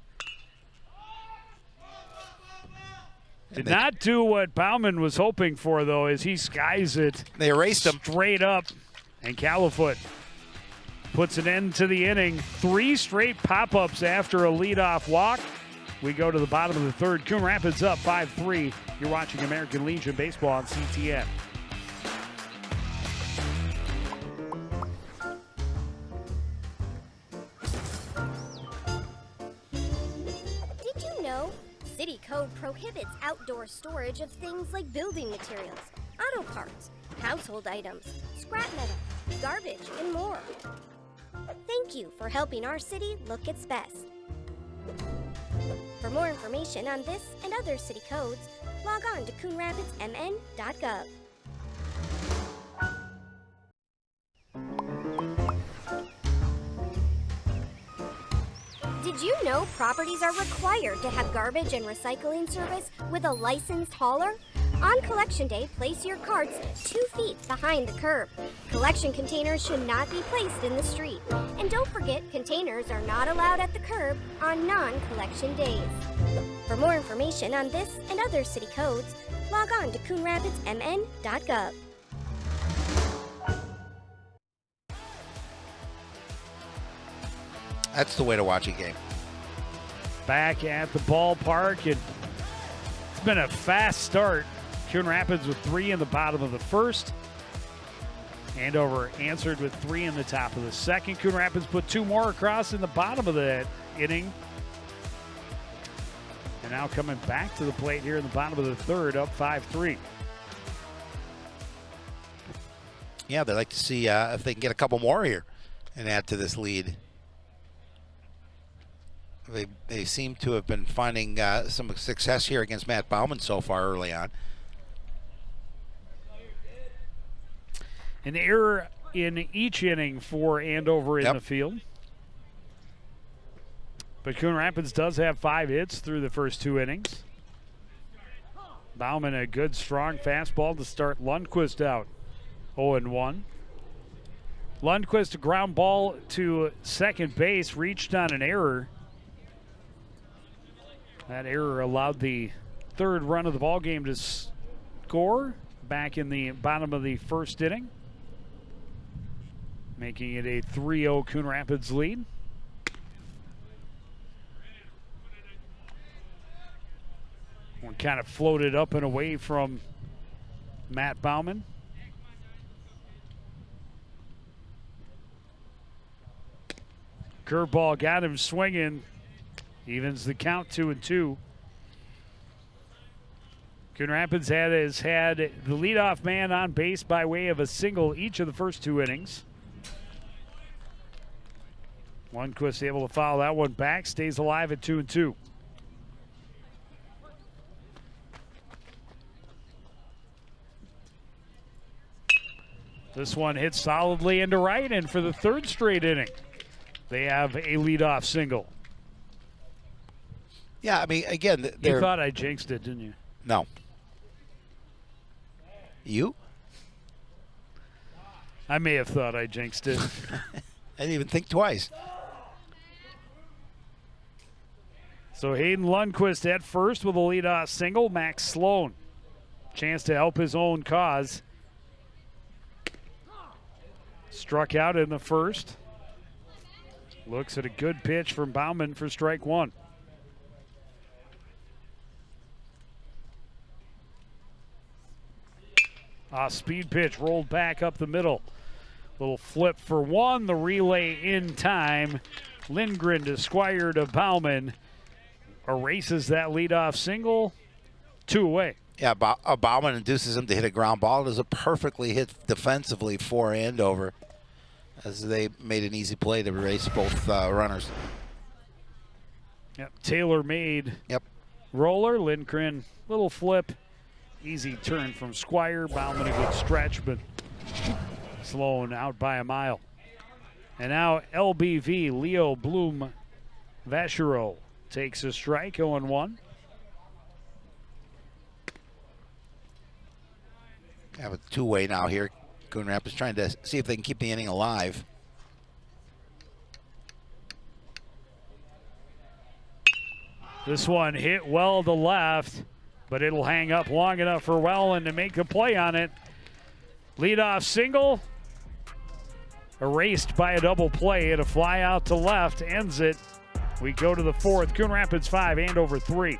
Speaker 1: Did not do what Bauman was hoping for, though, as he skies it.
Speaker 2: They erased him
Speaker 1: straight up, and Califoot puts an end to the inning. 3 straight pop-ups after a leadoff walk. We go to the bottom of the third. Coon Rapids up 5-3. You're watching American Legion Baseball on CTN.
Speaker 3: Did you know? City Code prohibits outdoor storage of things like building materials, auto parts, household items, scrap metal, garbage, and more. Thank you for helping our city look its best. For more information on this and other city codes, log on to coonrapidsmn.gov. Did you know properties are required to have garbage and recycling service with a licensed hauler? On Collection Day, place your carts 2 feet behind the curb. Collection containers should not be placed in the street. And don't forget, containers are not allowed at the curb on non-collection days. For more information on this and other city codes, log on to coonrapidsmn.gov.
Speaker 2: That's the way to watch a game.
Speaker 1: Back at the ballpark, and it's been a fast start. Coon Rapids with 3 in the bottom of the first. Andover answered with 3 in the top of the second. Coon Rapids put 2 more across in the bottom of the inning. And now coming back to the plate here in the bottom of the third, up 5-3.
Speaker 2: Yeah, they'd like to see if they can get a couple more here and add to this lead. They seem to have been finding some success here against Matt Bauman so far early on.
Speaker 1: An error in each inning for Andover in the field. But Coon Rapids does have 5 hits through the first 2 innings. Bauman a good, strong fastball to start Lundquist out. 0-1. Lundquist, a ground ball to second base, reached on an error. That error allowed the third run of the ball game to score back in the bottom of the first inning, making it a 3-0 Coon Rapids lead. One kind of floated up and away from Matt Bauman. Curveball got him swinging. Evens the count 2-2. Coon Rapids has had the leadoff man on base by way of a single each of the first 2 innings. Lundquist able to foul that one back, stays alive at 2-2. This one hits solidly into right, and for the 3rd straight inning, they have a leadoff single.
Speaker 2: Yeah, I mean, again,
Speaker 1: you thought I jinxed it, didn't you?
Speaker 2: No. You?
Speaker 1: I may have thought I jinxed it.
Speaker 2: I didn't even think twice.
Speaker 1: So Hayden Lundquist at first with a leadoff single. Max Sloan, chance to help his own cause. Struck out in the first. Looks at a good pitch from Bauman for strike 1. Speed pitch rolled back up the middle. Little flip for 1. The relay in time. Lindgren to Squire to Bauman. Erases that leadoff single. 2 away.
Speaker 2: Yeah, Bauman induces him to hit a ground ball. It is a perfectly hit defensively for Andover, as they made an easy play to erase both runners.
Speaker 1: Yep, Taylor made roller. Lindgren, little flip. Easy turn from Squire. Bauman a good stretch, but Sloan out by a mile. And now LBV, Leo Bloom Vachereau, takes a strike, 0-1.
Speaker 2: Have a 2-way now here. Coon Rapids trying to see if they can keep the inning alive.
Speaker 1: This one hit well to left, but it'll hang up long enough for Welland to make the play on it. Leadoff single, erased by a double play, and a fly out to left ends it. We go to the 4th. Coon Rapids 5, Andover 3.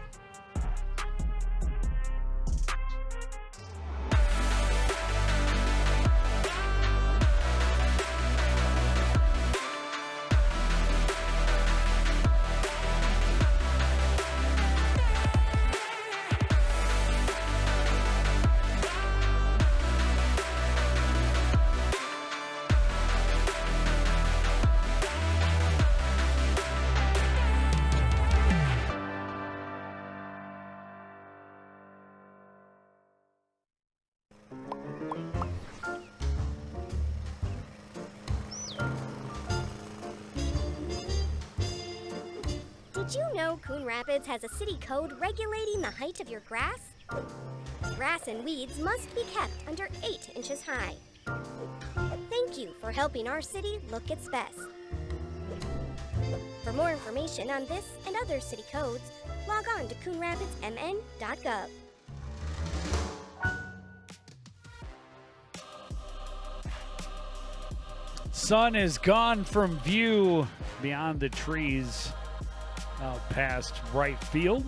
Speaker 3: Did you know Coon Rapids has a city code regulating the height of your grass? Grass and weeds must be kept under 8 inches high. Thank you for helping our city look its best. For more information on this and other city codes, log on to coonrapidsmn.gov.
Speaker 1: Sun is gone from view beyond the trees out past right field.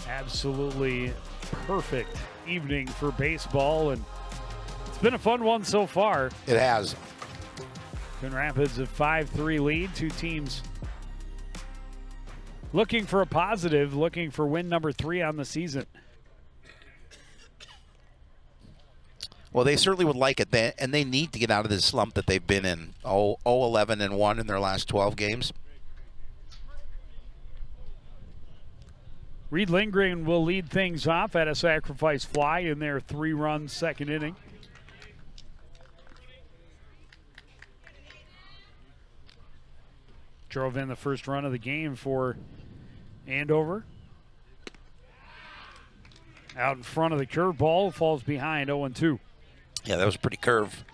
Speaker 1: Absolutely perfect evening for baseball, and it's been a fun one so far.
Speaker 2: It has.
Speaker 1: Coon Rapids a 5-3 lead. Two teams looking for a positive, looking for win number 3 on the season.
Speaker 2: Well, they certainly would like it, and they need to get out of this slump that they've been in. 0-11-1 in their last 12 games.
Speaker 1: Reed Lindgren will lead things off at a sacrifice fly in their 3-run second inning. Drove in the first run of the game for Andover. Out in front of the curveball, falls behind 0-2.
Speaker 2: Yeah, that was a pretty curve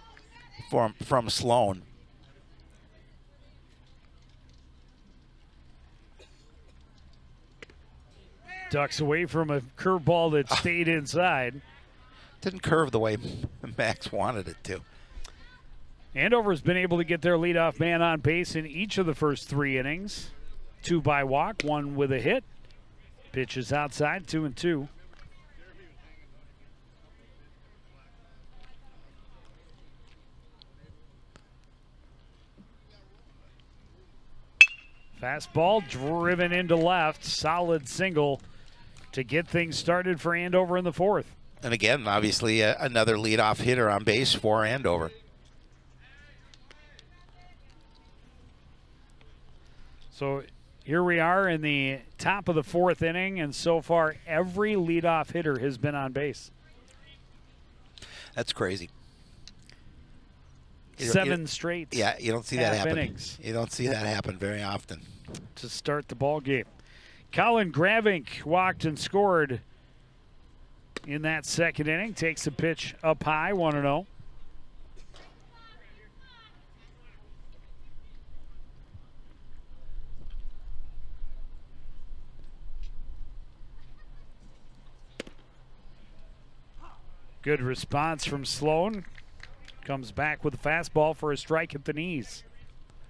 Speaker 2: from Sloan.
Speaker 1: Ducks away from a curveball that stayed inside.
Speaker 2: Didn't curve the way Max wanted it to.
Speaker 1: Andover's been able to get their leadoff man on base in each of the first 3 innings. 2 by walk, 1 with a hit. Pitch is outside, 2-2. Fastball driven into left. Solid single to get things started for Andover in the 4th.
Speaker 2: And again, obviously, another leadoff hitter on base for Andover.
Speaker 1: So here we are in the top of the 4th inning, and so far every leadoff hitter has been on base.
Speaker 2: That's crazy.
Speaker 1: 7 straight.
Speaker 2: Yeah, you don't see that happen.
Speaker 1: Innings.
Speaker 2: You don't see that happen very often.
Speaker 1: To start the ball game. Colin Gravink walked and scored in that second inning. Takes a pitch up high, 1-0. Good response from Sloan. Comes back with a fastball for a strike at the knees.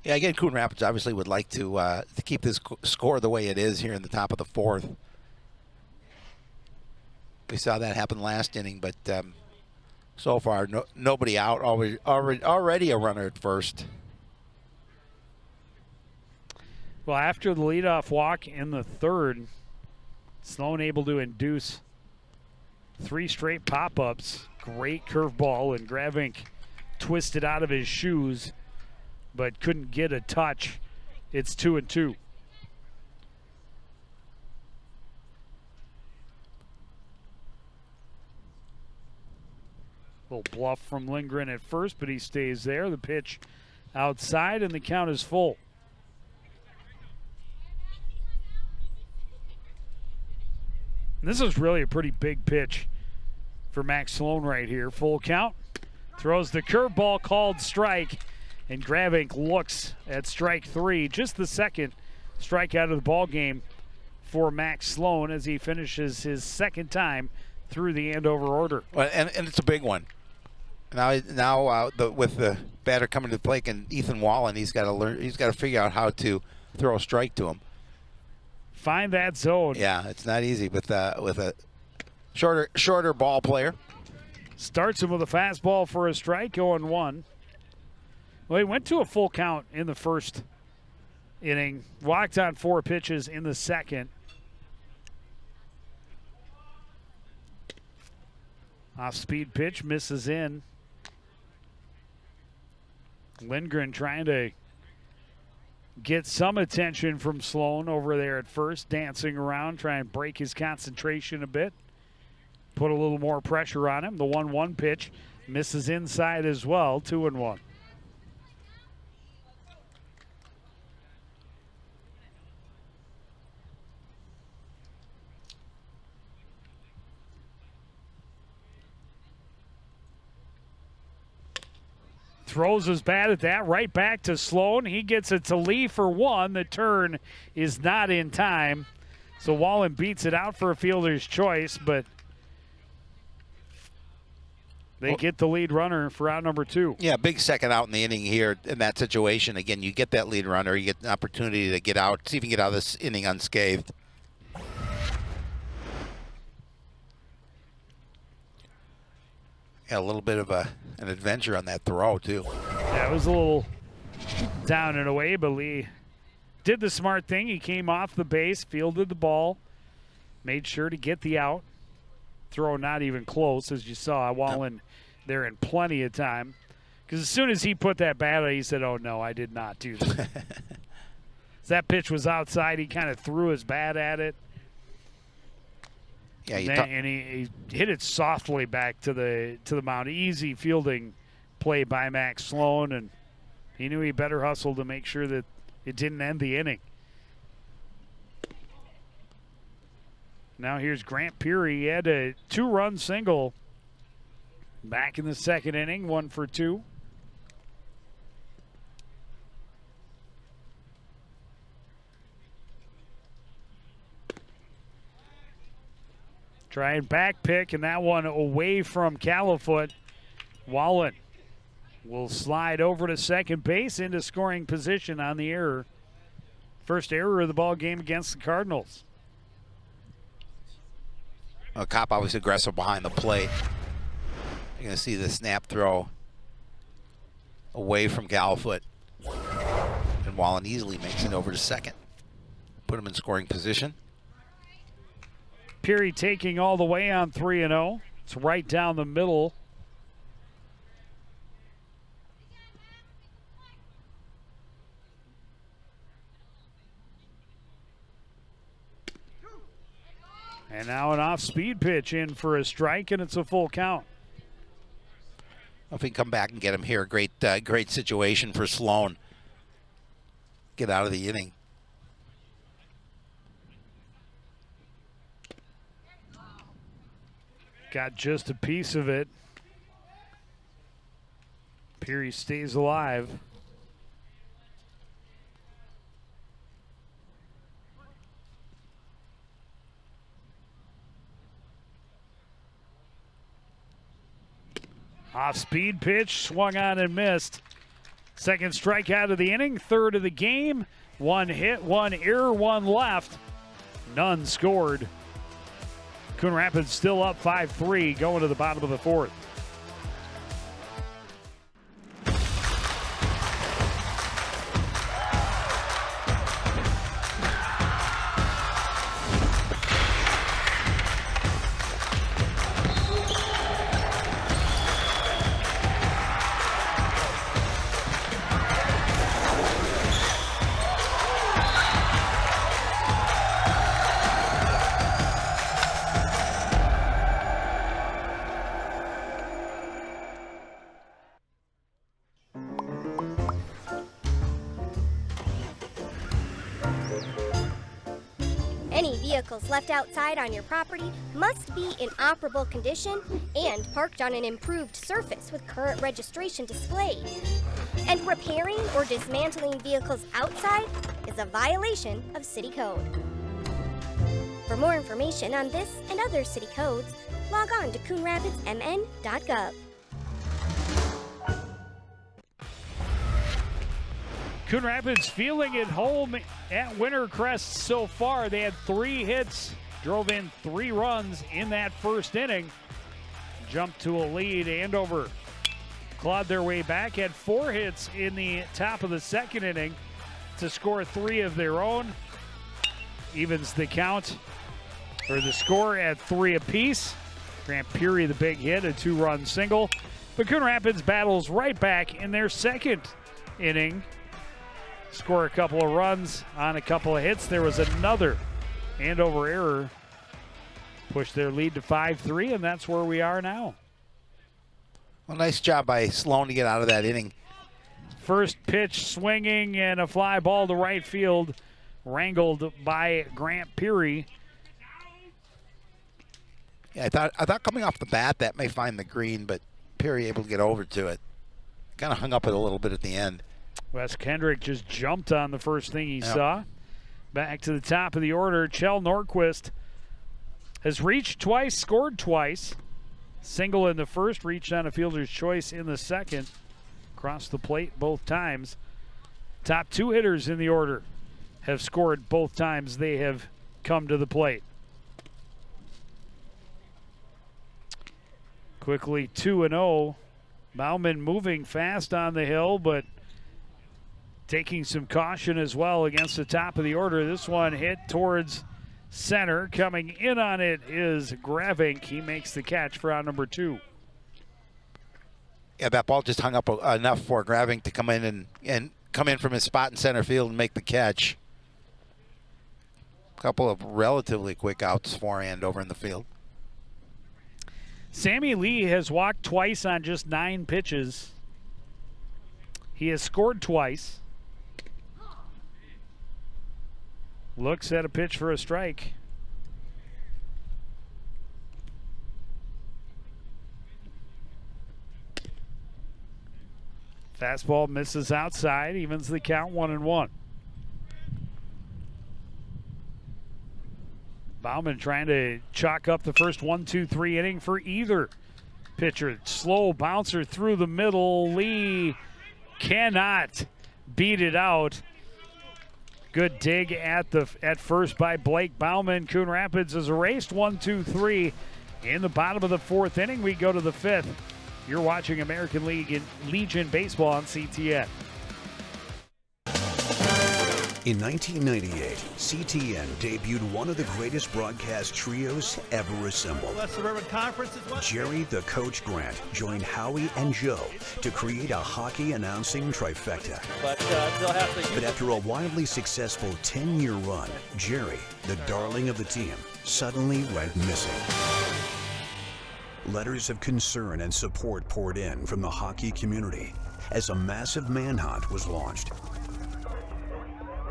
Speaker 2: Yeah, again, Coon Rapids obviously would like to keep this score the way it is here in the top of the 4th. We saw that happen last inning, but so far nobody out. Already a runner at first.
Speaker 1: Well, after the leadoff walk in the 3rd, Sloan able to induce 3 straight pop-ups. Great curveball, and Gravink twisted out of his shoes, but couldn't get a touch. It's 2-2. Little bluff from Lindgren at first, but he stays there. The pitch outside, and the count is full. And this is really a pretty big pitch for Max Sloan right here. Full count. Throws the curveball, called strike, and Gravink looks at strike 3. Just the second strikeout of the ball game for Max Sloan as he finishes his second time through the Andover order.
Speaker 2: Well, and it's a big one. Now with the batter coming to the plate and Ethan Wallen, he's got to learn. He's got to figure out how to throw a strike to him.
Speaker 1: Find that zone.
Speaker 2: Yeah, it's not easy with a shorter ball player.
Speaker 1: Starts him with a fastball for a strike, 0-1. Well, he went to a full count in the first inning. Walked on 4 pitches in the second. Off-speed pitch, misses in. Lindgren trying to get some attention from Sloan over there at first, dancing around, trying to break his concentration a bit. Put a little more pressure on him. The 1-1 pitch misses inside as well, 2-1. Throws his bat at that, right back to Sloan. He gets it to Lee for 1. The turn is not in time. So Wallen beats it out for a fielder's choice, but They get the lead runner for out number 2.
Speaker 2: Yeah, big second out in the inning here in that situation. Again, you get that lead runner. You get an opportunity to get out, see if you can get out of this inning unscathed. Yeah, a little bit of an adventure on that throw, too.
Speaker 1: Yeah, it was a little down and away, but Lee did the smart thing. He came off the base, fielded the ball, made sure to get the out. Throw not even close, as you saw. Wallen there in plenty of time. Because as soon as he put that bat out, he said, oh, no, I did not do that. That pitch was outside. He kind of threw his bat at it.
Speaker 2: Yeah,
Speaker 1: and he hit it softly back to the mound. Easy fielding play by Max Sloan, and he knew he better hustle to make sure that it didn't end the inning. Now here's Grant Peary. He had a 2-run single back in the second inning, 1 for 2. Try and back pick, and that one away from Califoot. Wallen will slide over to second base into scoring position on the error. First error of the ball game against the Cardinals.
Speaker 2: Copp always aggressive behind the plate. You're going to see the snap throw away from Califoot. And Wallen easily makes it over to second. Put him in scoring position.
Speaker 1: Peary taking all the way on 3-0. It's right down the middle. And now an off-speed pitch in for a strike, and it's a full count.
Speaker 2: If we can come back and get him here, great situation for Sloan. Get out of the inning.
Speaker 1: Got just a piece of it. Peary stays alive. Off-speed pitch, swung on and missed. Second strikeout of the inning, third of the game. 1 hit, 1 error, 1 left. None scored. Coon Rapids still up 5-3 going to the bottom of the 4th.
Speaker 3: Any vehicles left outside on your property must be in operable condition and parked on an improved surface with current registration displayed. And repairing or dismantling vehicles outside is a violation of city code. For more information on this and other city codes, log on to coonrapidsmn.gov.
Speaker 1: Coon Rapids feeling it home at Wintercrest so far. They had 3 hits, drove in 3 runs in that first inning. Jumped to a lead. Andover clawed their way back, had 4 hits in the top of the second inning to score 3 of their own. Evens the count, or the score at 3 apiece. Grant Peary, the big hit, a 2-run single. But Coon Rapids battles right back in their second inning. Score a couple of runs on a couple of hits. There was another Andover error. Pushed their lead to 5-3, and that's where we are now.
Speaker 2: Well, nice job by Sloan to get out of that inning.
Speaker 1: First pitch swinging and a fly ball to right field, wrangled by Grant Peary.
Speaker 2: Yeah, I thought coming off the bat that may find the green, but Peary able to get over to it. Kind of hung up it a little bit at the end.
Speaker 1: Wes Kendrick just jumped on the first thing he saw. Back to the top of the order, Kjell Norquist has reached twice, scored twice. Single in the first, reached on a fielder's choice in the second. Crossed the plate both times. Top 2 hitters in the order have scored both times they have come to the plate. Quickly 2-0. Bauman moving fast on the hill, but taking some caution as well against the top of the order. This one hit towards center. Coming in on it is Gravink. He makes the catch for out number 2.
Speaker 2: Yeah, that ball just hung up enough for Gravink to come in and come in from his spot in center field and make the catch. A couple of relatively quick outs for Andover in the field.
Speaker 1: Sammy Lee has walked twice on just 9 pitches. He has scored twice. Looks at a pitch for a strike. Fastball misses outside, evens the count 1-1. Bauman trying to chalk up the first 1-2-3 inning for either pitcher. Slow bouncer through the middle. Lee cannot beat it out. Good dig at first by Blake Bauman. Coon Rapids has erased 1-2-3 in the bottom of the 4th inning. We go to the 5th. You're watching American Legion Baseball on CTN.
Speaker 7: In 1998, CTN debuted one of the greatest broadcast trios ever assembled. Jerry the Coach Grant joined Howie and Joe to create a hockey announcing trifecta. But after a wildly successful 10-year run, Jerry, the darling of the team, suddenly went missing. Letters of concern and support poured in from the hockey community as a massive manhunt was launched.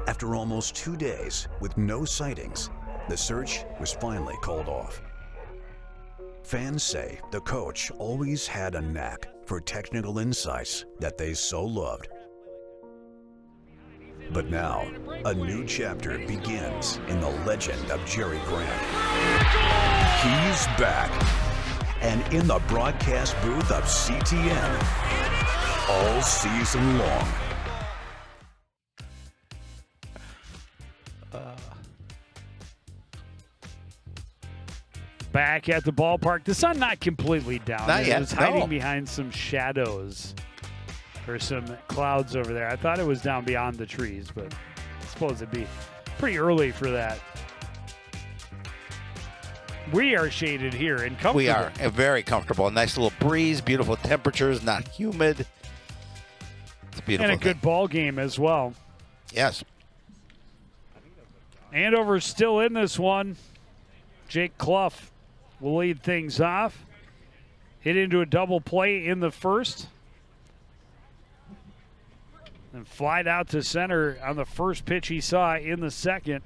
Speaker 7: After almost 2 days with no sightings, the search was finally called off. Fans say the coach always had a knack for technical insights that they so loved. But now, a new chapter begins in the legend of Jerry Grant. He's back, and in the broadcast booth of CTN all season long.
Speaker 1: Back at the ballpark. The sun not completely down.
Speaker 2: Not yet.
Speaker 1: It was hiding behind some shadows or some clouds over there. I thought it was down beyond the trees, but I suppose it'd be pretty early for that. We are shaded here and comfortable.
Speaker 2: We are very comfortable. A nice little breeze, beautiful temperatures, not humid. It's a beautiful
Speaker 1: and a good ball game as well.
Speaker 2: Yes.
Speaker 1: Andover's still in this one. Jake Clough will lead things off. Hit into a double play in the first. And flied out to center on the first pitch he saw in the second.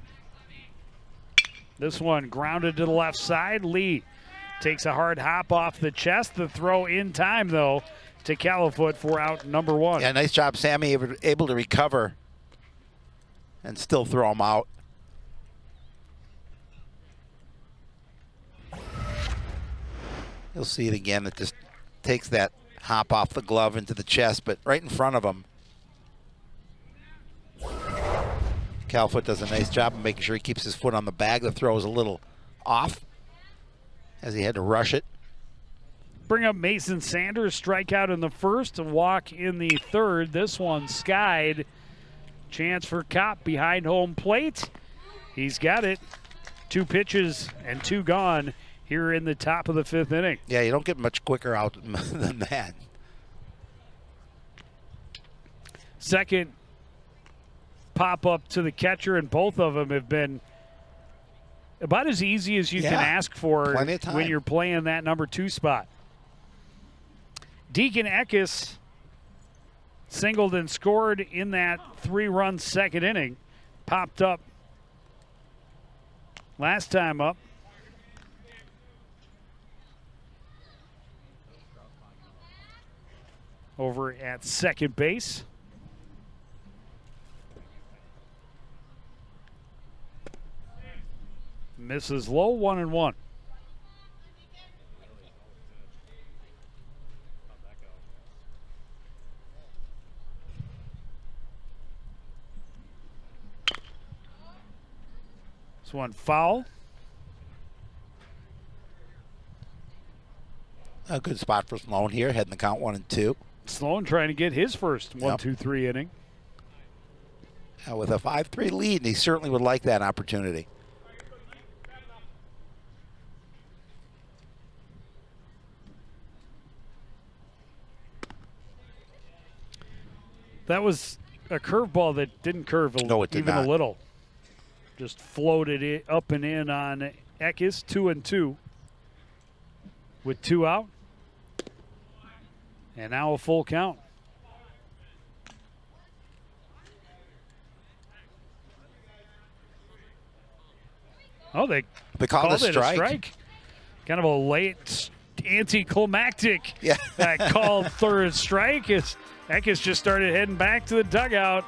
Speaker 1: This one grounded to the left side. Lee takes a hard hop off the chest. The throw in time, though, to Califoot for out number 1.
Speaker 2: Yeah, nice job, Sammy, able to recover and still throw him out. You'll see it again. It just takes that hop off the glove into the chest, but right in front of him. Califoot does a nice job of making sure he keeps his foot on the bag. The throw is a little off as he had to rush it.
Speaker 1: Bring up Mason Sanders, strikeout in the first, a walk in the third. This one skied. Chance for Kopp behind home plate. He's got it. 2 pitches and 2 gone here in the top of the 5th inning.
Speaker 2: Yeah, you don't get much quicker out than that.
Speaker 1: Second pop up to the catcher, and both of them have been about as easy as you can ask for when you're playing that number 2 spot. Deacon Eckes singled and scored in that 3-run second inning. Popped up last time up. Over at second base. Misses low, 1-1. This one foul.
Speaker 2: A good spot for Sloan here, heading the count 1-2.
Speaker 1: Sloan trying to get his first 1-2-3 inning.
Speaker 2: With a 5-3 lead, and he certainly would like that opportunity.
Speaker 1: That was a curveball that didn't curve even a little. Just floated it up and in on Eckes, 2-2 with 2 out. And now a full count. Oh, they
Speaker 2: called
Speaker 1: it
Speaker 2: a strike.
Speaker 1: Kind of a late anticlimactic
Speaker 2: Yeah.
Speaker 1: called third strike. Eckes just started heading back to the dugout.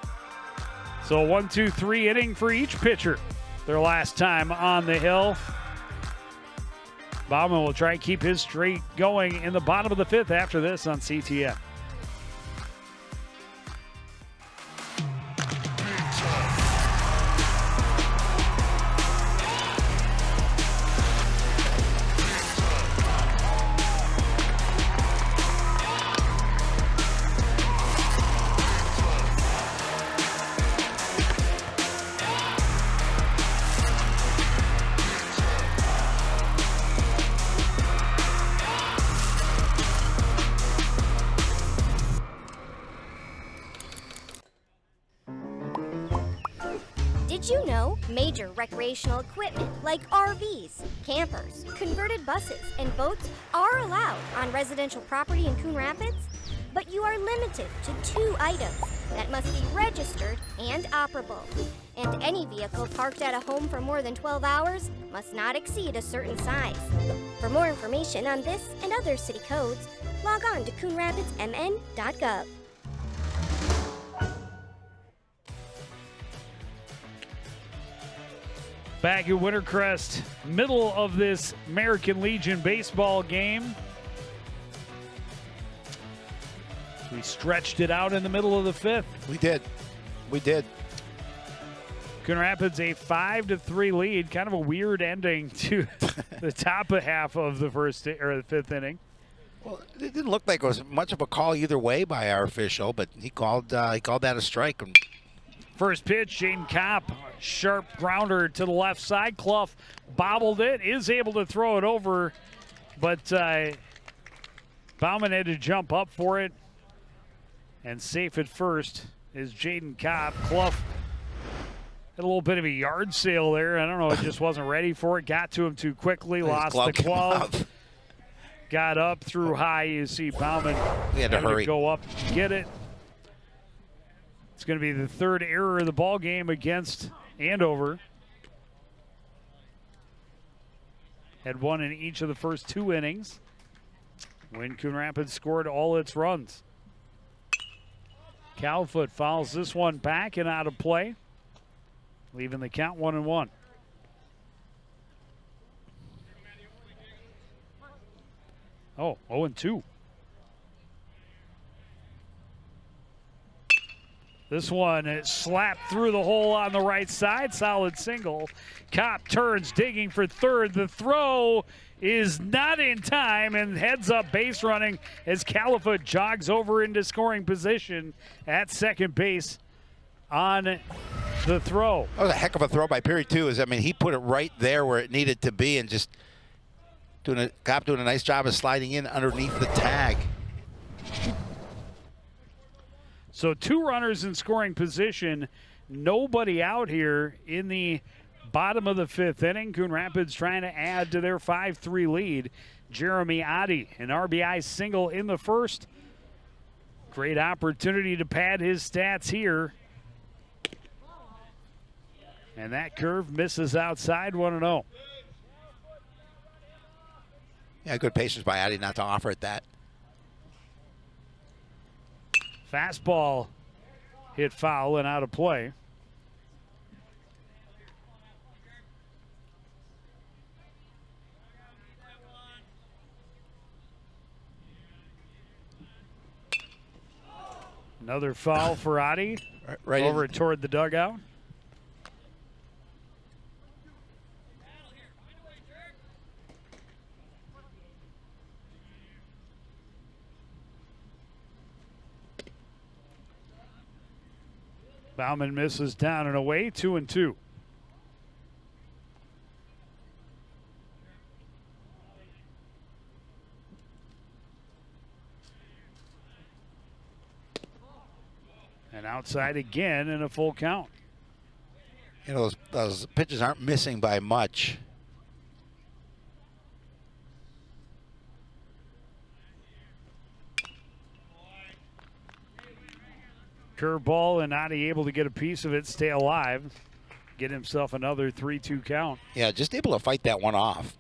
Speaker 1: So a 1-2-3 inning for each pitcher. Their last time on the hill. Bauman will try and keep his streak going in the bottom of the 5th after this on CTN.
Speaker 3: Did you know major recreational equipment like RVs, campers, converted buses, and boats are allowed on residential property in Coon Rapids? But you are limited to 2 items that must be registered and operable. And any vehicle parked at a home for more than 12 hours must not exceed a certain size. For more information on this and other city codes, log on to coonrapidsmn.gov.
Speaker 1: Back at Wintercrest, middle of this American Legion baseball game. We stretched it out in the middle of the 5th.
Speaker 2: We did.
Speaker 1: Coon Rapids a 5-3 lead. Kind of a weird ending to the top half of the 5th inning.
Speaker 2: Well, it didn't look like it was much of a call either way by our official, but he called that a strike.
Speaker 1: First pitch, Jaden Kopp, sharp grounder to the left side. Clough bobbled it, is able to throw it over, but Bauman had to jump up for it. And safe at first is Jaden Kopp. Clough had a little bit of a yard sale there. I don't know, it just wasn't ready for it. Got to him too quickly, lost the glove. Got up, threw high. You see Bauman
Speaker 2: had to hurry.
Speaker 1: Go up, get it. It's going to be the 3rd error of the ball game against Andover. Had one in each of the first 2 innings when Coon Rapids scored all its runs. Calfoot fouls this one back and out of play, leaving the count 1-1. Oh, 0-2. This one is slapped through the hole on the right side. Solid single. Kopp turns, digging for third. The throw is not in time and heads up base running as Califoot jogs over into scoring position at second base on the throw.
Speaker 2: That was a heck of a throw by Perry, too. He put it right there where it needed to be and just Kopp doing a nice job of sliding in underneath the tag.
Speaker 1: So 2 runners in scoring position, nobody out here in the bottom of the 5th inning. Coon Rapids trying to add to their 5-3 lead. Jeremy Oddie, an RBI single in the 1st. Great opportunity to pad his stats here. And that curve misses outside, 1-0.
Speaker 2: Yeah, good patience by Oddie not to offer it that.
Speaker 1: Fastball hit foul and out of play. Another foul for Oddie.
Speaker 2: Right
Speaker 1: over toward the dugout. Bauman misses down and away, 2-2. And outside again in a full count.
Speaker 2: You know, those pitches aren't missing by much.
Speaker 1: Curveball, and not able to get a piece of it, stay alive. Get himself another 3-2 count.
Speaker 2: Yeah, just able to fight that one off.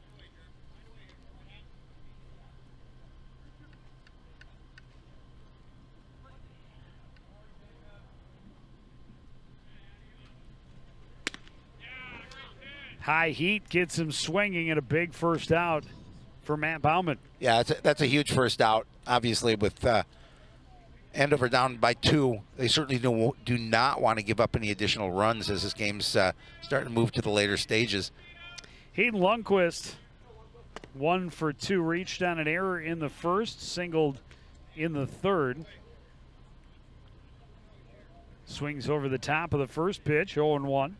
Speaker 1: High heat gets him swinging, and a big first out for Matt Bauman.
Speaker 2: Yeah, that's a huge first out. Obviously, with Andover down by 2, they certainly do not want to give up any additional runs as this game's starting to move to the later stages.
Speaker 1: Hayden Lundquist, 1 for 2, reached on an error in the first, singled in the third. Swings over the top of the first pitch, 0-1.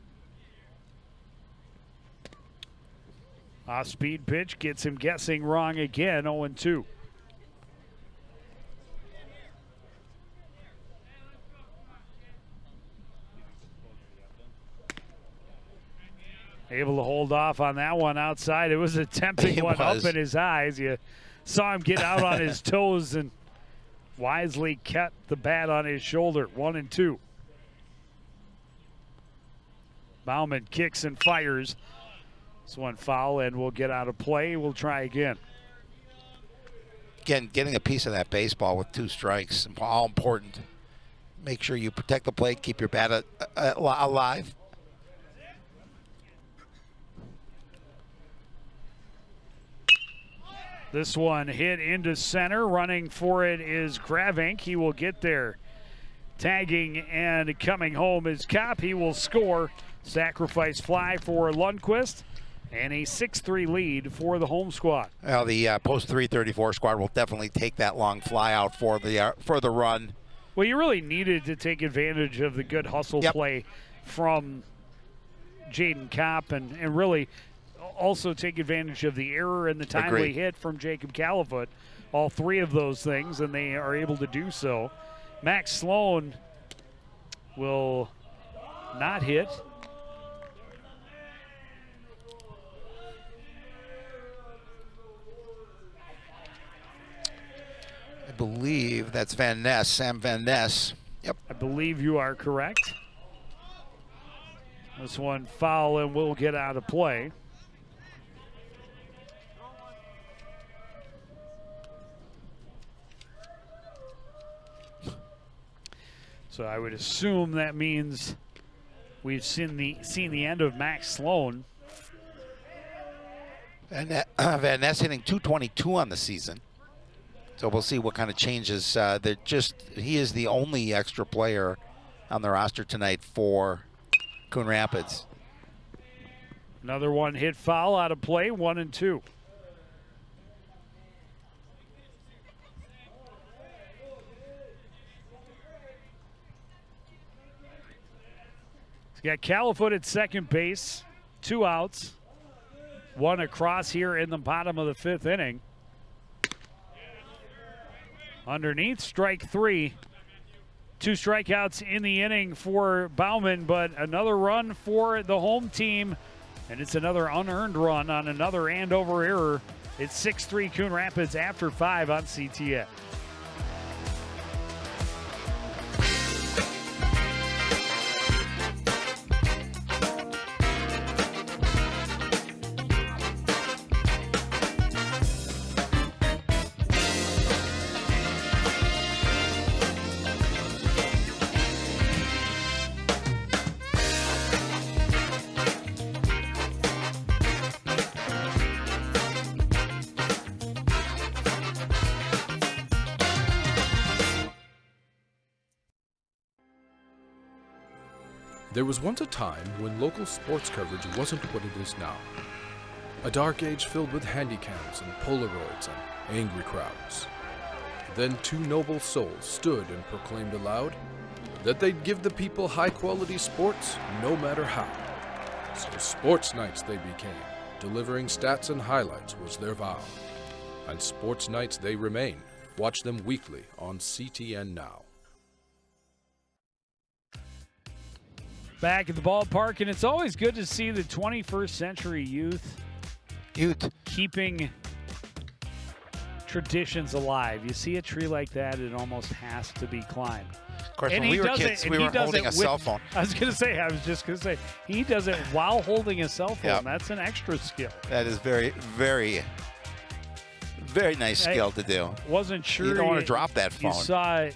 Speaker 1: Off-speed pitch gets him guessing wrong again, 0-2. Able to hold off on that one outside. It was a tempting one up in his eyes. You saw him get out on his toes and wisely kept the bat on his shoulder, 1-2. Bauman kicks and fires. This one foul and will get out of play. We'll try again.
Speaker 2: Again, getting a piece of that baseball with 2 strikes, all important. Make sure you protect the plate, keep your bat alive.
Speaker 1: This one hit into center. Running for it is Gravink. He will get there. Tagging and coming home is Kopp. He will score. Sacrifice fly for Lundquist. And a 6-3 lead for the home squad.
Speaker 2: Well, the post 334 squad will definitely take that long fly out for the run.
Speaker 1: Well, you really needed to take advantage of the good hustle play from Jaden Kopp and really also take advantage of the error and the timely hit from Jacob Califoot. All 3 of those things, and they are able to do so. Max Sloan will not hit.
Speaker 2: I believe that's Van Ness, Sam Van Ness. Yep.
Speaker 1: I believe you are correct. This one foul and will get out of play. So I would assume that means we've seen the end of Max Sloan.
Speaker 2: And Van Ness hitting .222 on the season. So we'll see what kind of changes. He is the only extra player on the roster tonight for Coon Rapids.
Speaker 1: Another one hit foul out of play, 1-2. He's got Califoot at second base, 2 outs. 1 across here in the bottom of the 5th inning. Underneath, strike 3. 2 strikeouts in the inning for Bauman, but another run for the home team, and it's another unearned run on another Andover error. It's 6-3 Coon Rapids after 5 on CTN.
Speaker 4: There was once a time when local sports coverage wasn't what it is now. A dark age filled with handycams and Polaroids and angry crowds. Then 2 noble souls stood and proclaimed aloud, that they'd give the people high-quality sports no matter how. So sports nights they became. Delivering stats and highlights was their vow. And sports nights they remain. Watch them weekly on CTN Now.
Speaker 1: Back at the ballpark, and it's always good to see the 21st century youth keeping traditions alive. You see a tree like that, it almost has to be climbed.
Speaker 2: Of course, when we were kids, we were holding a cell phone.
Speaker 1: I was just going to say, he does it while holding a cell phone. Yep. That's an extra skill.
Speaker 2: That is very, very, very nice skill to do.
Speaker 1: Wasn't sure.
Speaker 2: You don't want to drop that phone.
Speaker 1: You saw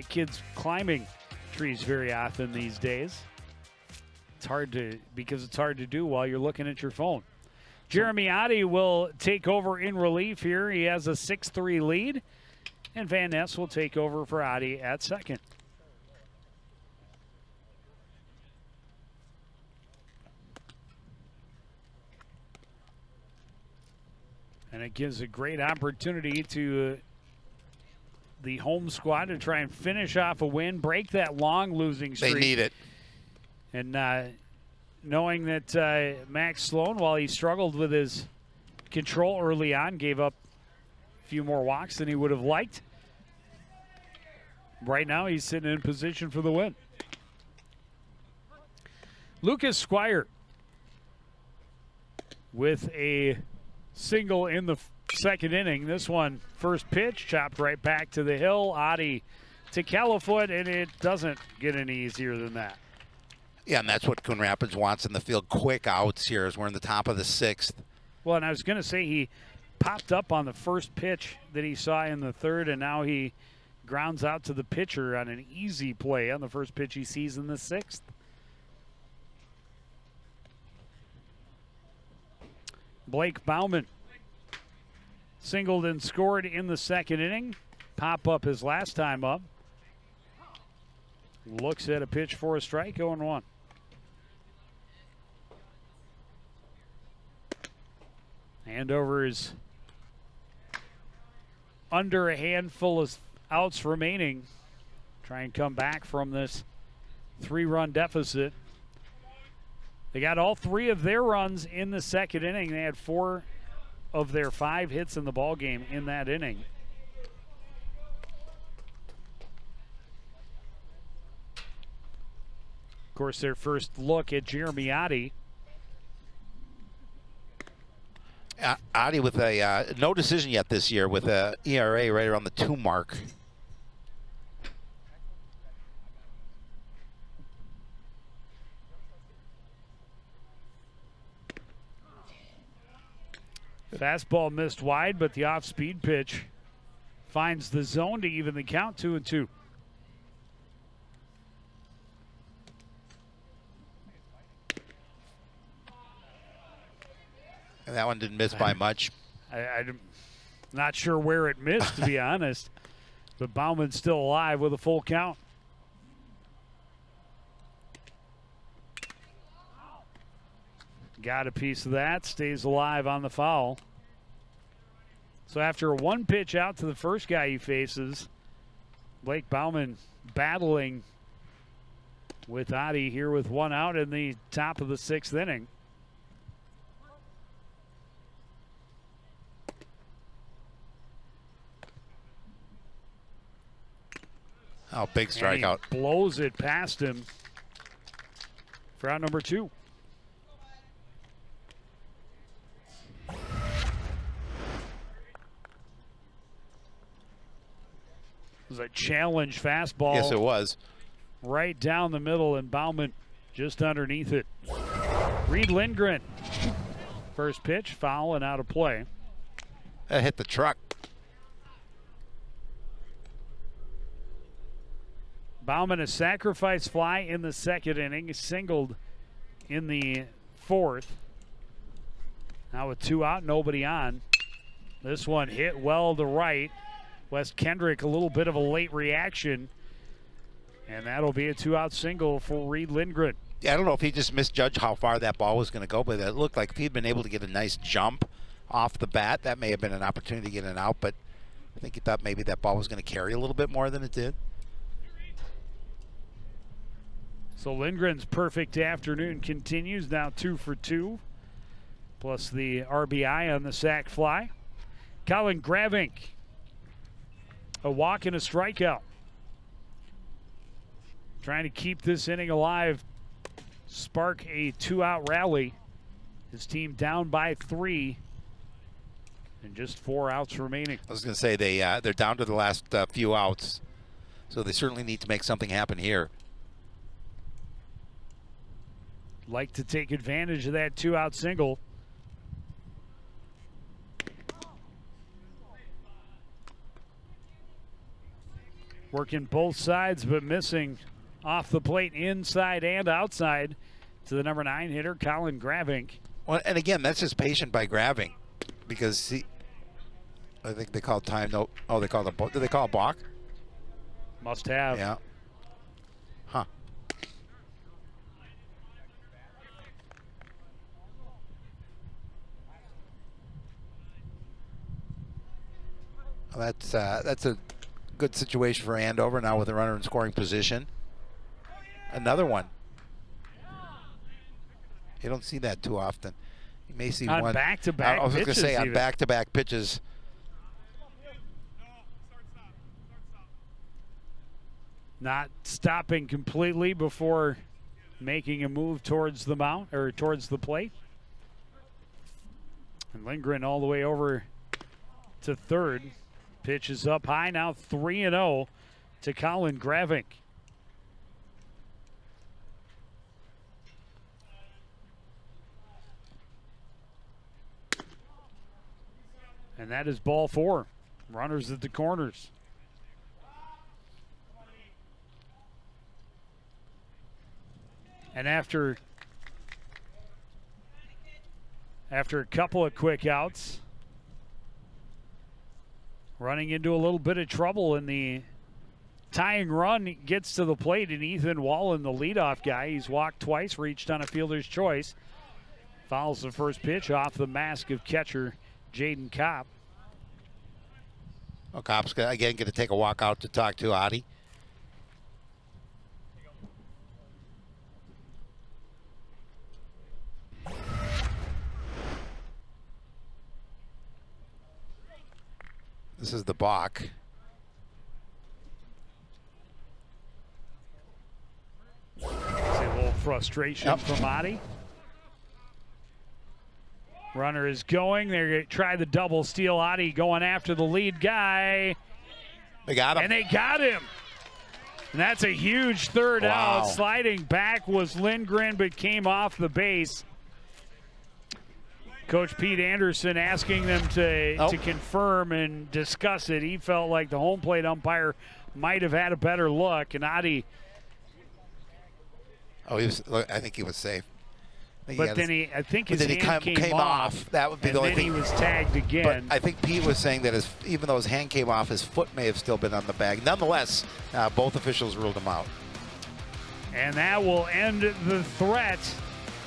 Speaker 1: kids climbing trees very often these days. It's hard to do while you're looking at your phone. Jeremy Oddie will take over in relief here. He has a 6-3 lead, and Van Ness will take over for Oddie at second. And it gives a great opportunity to the home squad to try and finish off a win, break that long losing streak.
Speaker 2: They need it.
Speaker 1: And knowing that Max Sloan, while he struggled with his control early on, gave up a few more walks than he would have liked. Right now, he's sitting in position for the win. Lucas Squire with a single in the second inning. This one, first pitch, chopped right back to the hill. Oddie to Califoot, and it doesn't get any easier than that.
Speaker 2: Yeah, and that's what Coon Rapids wants in the field. Quick outs here as we're in the top of the sixth.
Speaker 1: Well, and I was going to say he popped up on the first pitch that he saw in the third, and now he grounds out to the pitcher on an easy play on the first pitch he sees in the sixth. Blake Bauman singled and scored in the second inning. Pop up his last time up. Looks at a pitch for a strike, 0-1. Andover is under a handful of outs remaining. Try and come back from this 3-run deficit. They got all 3 of their runs in the second inning. They had 4 of their 5 hits in the ballgame in that inning. Of course, their first look at Jeremy Oddie.
Speaker 2: Oddie with a no decision yet this year with a ERA right around the 2 mark.
Speaker 1: Fastball missed wide, but the off-speed pitch finds the zone to even the count, 2-2.
Speaker 2: And that one didn't miss by much.
Speaker 1: I'm not sure where it missed, to be honest. But Bauman's still alive with a full count. Got a piece of that, stays alive on the foul. So after a 1 pitch out to the first guy he faces, Blake Bauman battling with Oddie here with 1 out in the top of the 6th inning.
Speaker 2: Oh, big strikeout.
Speaker 1: Blows it past him for out number 2. It was a challenge fastball.
Speaker 2: Yes, it was.
Speaker 1: Right down the middle, and Bauman just underneath it. Reed Lindgren. First pitch, foul and out of play.
Speaker 2: That hit the truck.
Speaker 1: Bauman, a sacrifice fly in the second inning, singled in the 4th. Now with 2 out, nobody on. This one hit well to right. Wes Kendrick, a little bit of a late reaction. And that'll be a 2-out single for Reed Lindgren.
Speaker 2: Yeah, I don't know if he just misjudged how far that ball was going to go, but it looked like if he'd been able to get a nice jump off the bat, that may have been an opportunity to get an out, but I think he thought maybe that ball was going to carry a little bit more than it did.
Speaker 1: So Lindgren's perfect afternoon continues, now 2 for 2, plus the RBI on the sac fly. Colin Gravink, a walk and a strikeout. Trying to keep this inning alive, spark a 2-out rally. His team down by 3, and just 4 outs remaining.
Speaker 2: I was going to say they're down to the last few outs, so they certainly need to make something happen here.
Speaker 1: Like to take advantage of that 2-out single. Working both sides, but missing off the plate inside and outside to the number 9 hitter, Colin Gravink.
Speaker 2: Well, and again, that's just patient by Gravink, because I think they called time. No, oh, they called a. Did they call a balk?
Speaker 1: Must have.
Speaker 2: Yeah. Huh. Well, that's a good situation for Andover now with a runner in scoring position. Another one. You don't see that too often. You may see
Speaker 1: on
Speaker 2: one
Speaker 1: back-to-back
Speaker 2: I was going to say on
Speaker 1: even.
Speaker 2: back-to-back pitches.
Speaker 1: Not stopping completely before making a move towards the mount or towards the plate. And Lindgren all the way over to third. Pitch is up high now, 3-0 to Colin Gravink. And that is ball 4. Runners at the corners. And after a couple of quick outs, running into a little bit of trouble in the tying run, gets to the plate, and Ethan Wallen, the leadoff guy, he's walked twice, reached on a fielder's choice. Fouls the first pitch off the mask of catcher Jaden Kopp.
Speaker 2: Well, Kopp's again going to take a walk out to talk to Adi. This is the balk.
Speaker 1: See a little frustration from Adi. Runner is going. They're going to try the double steal. Adi going after the lead guy.
Speaker 2: They got him.
Speaker 1: And they got him. And that's a huge third out. Sliding back was Lindgren, but came off the base. Coach Pete Anderson asking them to confirm and discuss it. He felt like the home plate umpire might have had a better look. And Adi.
Speaker 2: I think he was safe.
Speaker 1: But then I think his hand came off.
Speaker 2: That would be the only thing.
Speaker 1: And then he was tagged again.
Speaker 2: But I think Pete was saying that even though his hand came off, his foot may have still been on the bag. Nonetheless, both officials ruled him out.
Speaker 1: And that will end the threat.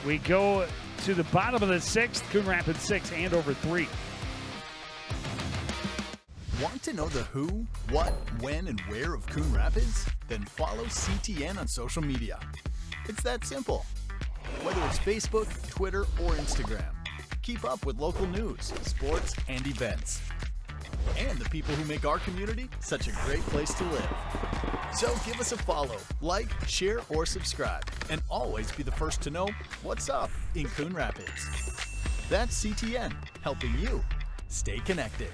Speaker 1: We go to the bottom of the 6th. Coon Rapids 6, Andover 3.
Speaker 5: Want to know the who, what, when, and where of Coon Rapids? Then follow CTN on social media. It's that simple. Whether it's Facebook, Twitter, or Instagram, keep up with local news, sports, and events. And the people who make our community such a great place to live. So give us a follow, like, share, or subscribe, and always be the first to know what's up in Coon Rapids. That's CTN, helping you stay connected.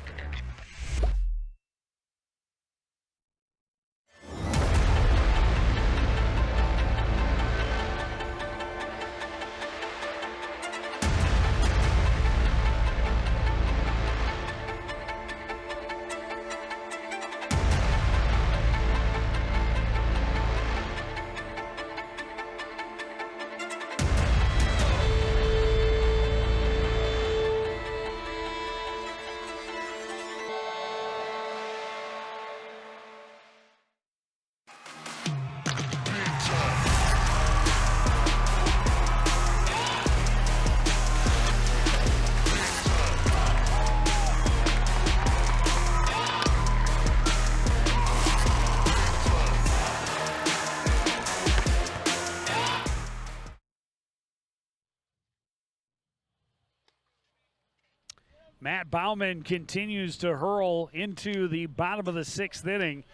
Speaker 1: Matt Bauman continues to hurl into the bottom of the 6th inning.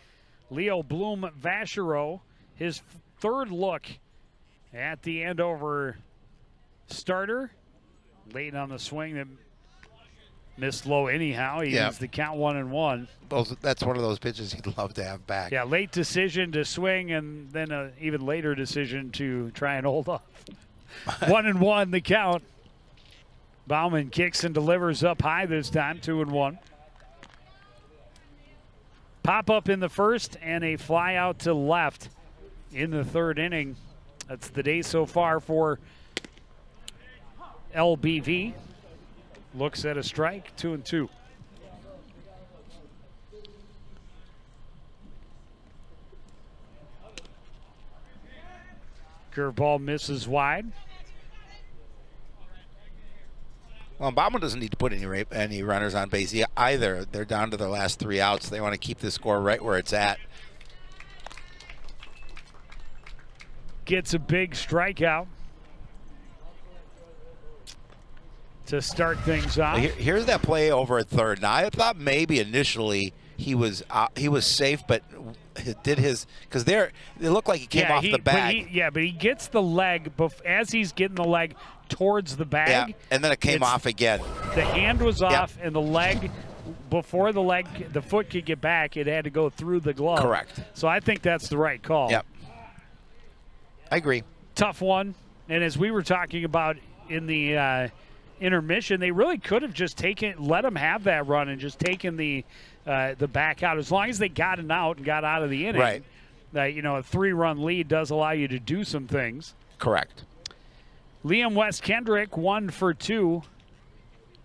Speaker 1: Leo Bloom-Vachereau, his third look at the Andover starter. Late on the swing that missed low anyhow. He ends the count 1-1.
Speaker 2: That's one of those pitches he'd love to have back.
Speaker 1: Yeah, late decision to swing and then an even later decision to try and hold off. 1-1 the count. Bauman kicks and delivers up high this time, 2-1. Pop up in the first and a fly out to left in the 3rd inning. That's the day so far for LBV. Looks at a strike, 2-2. Curveball misses wide.
Speaker 2: Well, Bauman doesn't need to put any runners on base either. They're down to their last 3 outs. They want to keep the score right where it's at.
Speaker 1: Gets a big strikeout to start things off.
Speaker 2: Here's that play over at third. Now, I thought maybe initially he was safe, but did his – because it looked like he came off the bag.
Speaker 1: But he gets the leg as he's getting the leg towards the bag.
Speaker 2: Yeah, and then it came off again.
Speaker 1: The hand was off, and the leg – before the foot could get back, it had to go through the glove.
Speaker 2: Correct.
Speaker 1: So I think that's the right call.
Speaker 2: Yep. I agree.
Speaker 1: Tough one. And as we were talking about in the intermission, they really could have just let him have that run and just taken the back out. As long as they got an out and got out of the inning.
Speaker 2: Right.
Speaker 1: A 3-run lead does allow you to do some things.
Speaker 2: Correct.
Speaker 1: Liam West Kendrick, 1 for 2.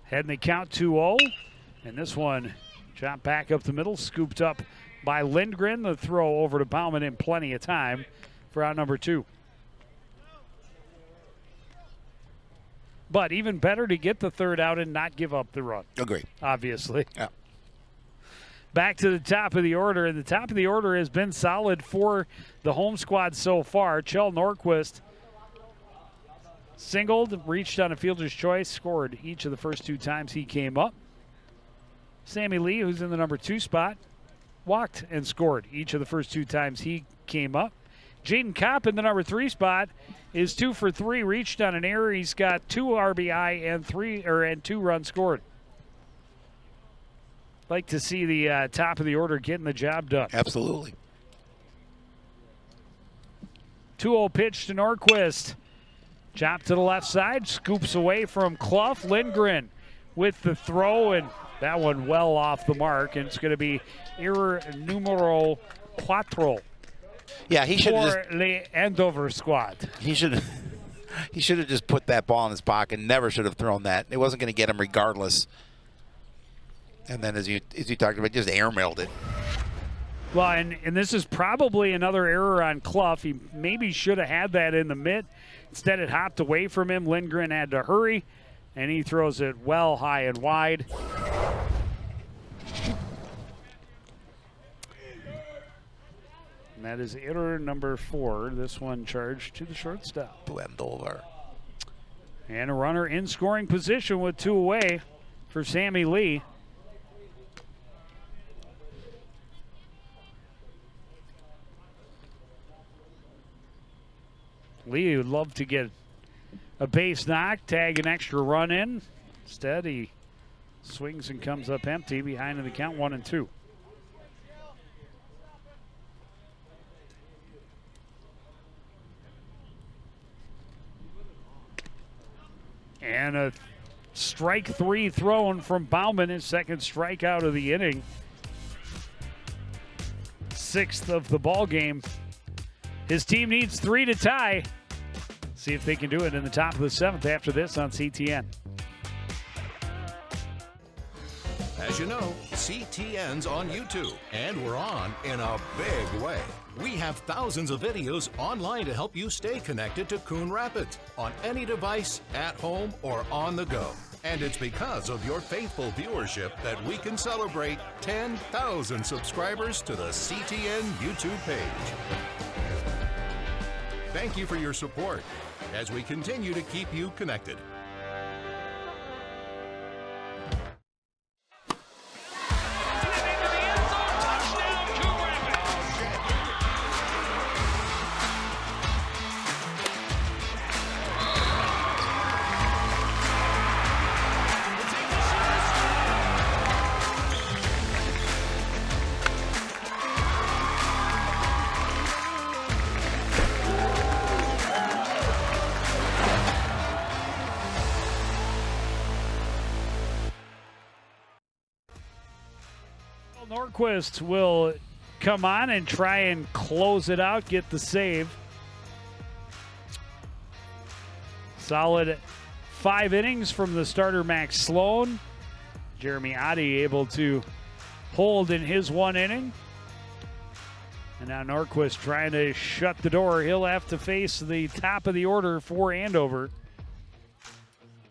Speaker 1: Heading the count 2-0. And this one chopped back up the middle, scooped up by Lindgren. The throw over to Bauman in plenty of time for out number 2. But even better to get the third out and not give up the run.
Speaker 2: Agree.
Speaker 1: Obviously.
Speaker 2: Yeah.
Speaker 1: Back to the top of the order, and the top of the order has been solid for the home squad so far. Chell Norquist singled, reached on a fielder's choice, scored each of the first 2 times he came up. Sammy Lee, who's in the number 2 spot, walked and scored each of the first 2 times he came up. Jaden Kopp in the number 3 spot is 2 for 3, reached on an error. He's got 2 RBI and 2 runs scored. Like to see the top of the order getting the job done.
Speaker 2: Absolutely.
Speaker 1: 2-0 pitch to Norquist. Chop to the left side, scoops away from Clough. Lindgren with the throw, and that one well off the mark, and it's going to be error numero 4.
Speaker 2: Yeah, he should have
Speaker 1: for the Andover squad.
Speaker 2: He should have just put that ball in his pocket. Never should have thrown that. It wasn't going to get him regardless. And then as you talked about, just airmailed it.
Speaker 1: Well, and this is probably another error on Clough. He maybe should have had that in the mitt. Instead, it hopped away from him. Lindgren had to hurry, and he throws it well high and wide. And that is error number 4. This one charged to the shortstop.
Speaker 2: To Andover.
Speaker 1: And a runner in scoring position with 2 away for Sammy Lee. Lee would love to get a base knock, tag an extra run in. Instead, he swings and comes up empty behind in the count 1-2. And a strike 3 thrown from Bauman, his second strikeout of the inning. 6th of the ball game. His team needs 3 to tie. See if they can do it in the top of the 7th after this on CTN.
Speaker 6: As you know, CTN's on YouTube, and we're on in a big way. We have thousands of videos online to help you stay connected to Coon Rapids on any device, at home, or on the go. And it's because of your faithful viewership that we can celebrate 10,000 subscribers to the CTN YouTube page. Thank you for your support as we continue to keep you connected.
Speaker 1: Norquist will come on and try and close it out, get the save. Solid 5 innings from the starter, Max Sloan. Jeremy Oddie able to hold in his 1 inning. And now Norquist trying to shut the door. He'll have to face the top of the order for Andover.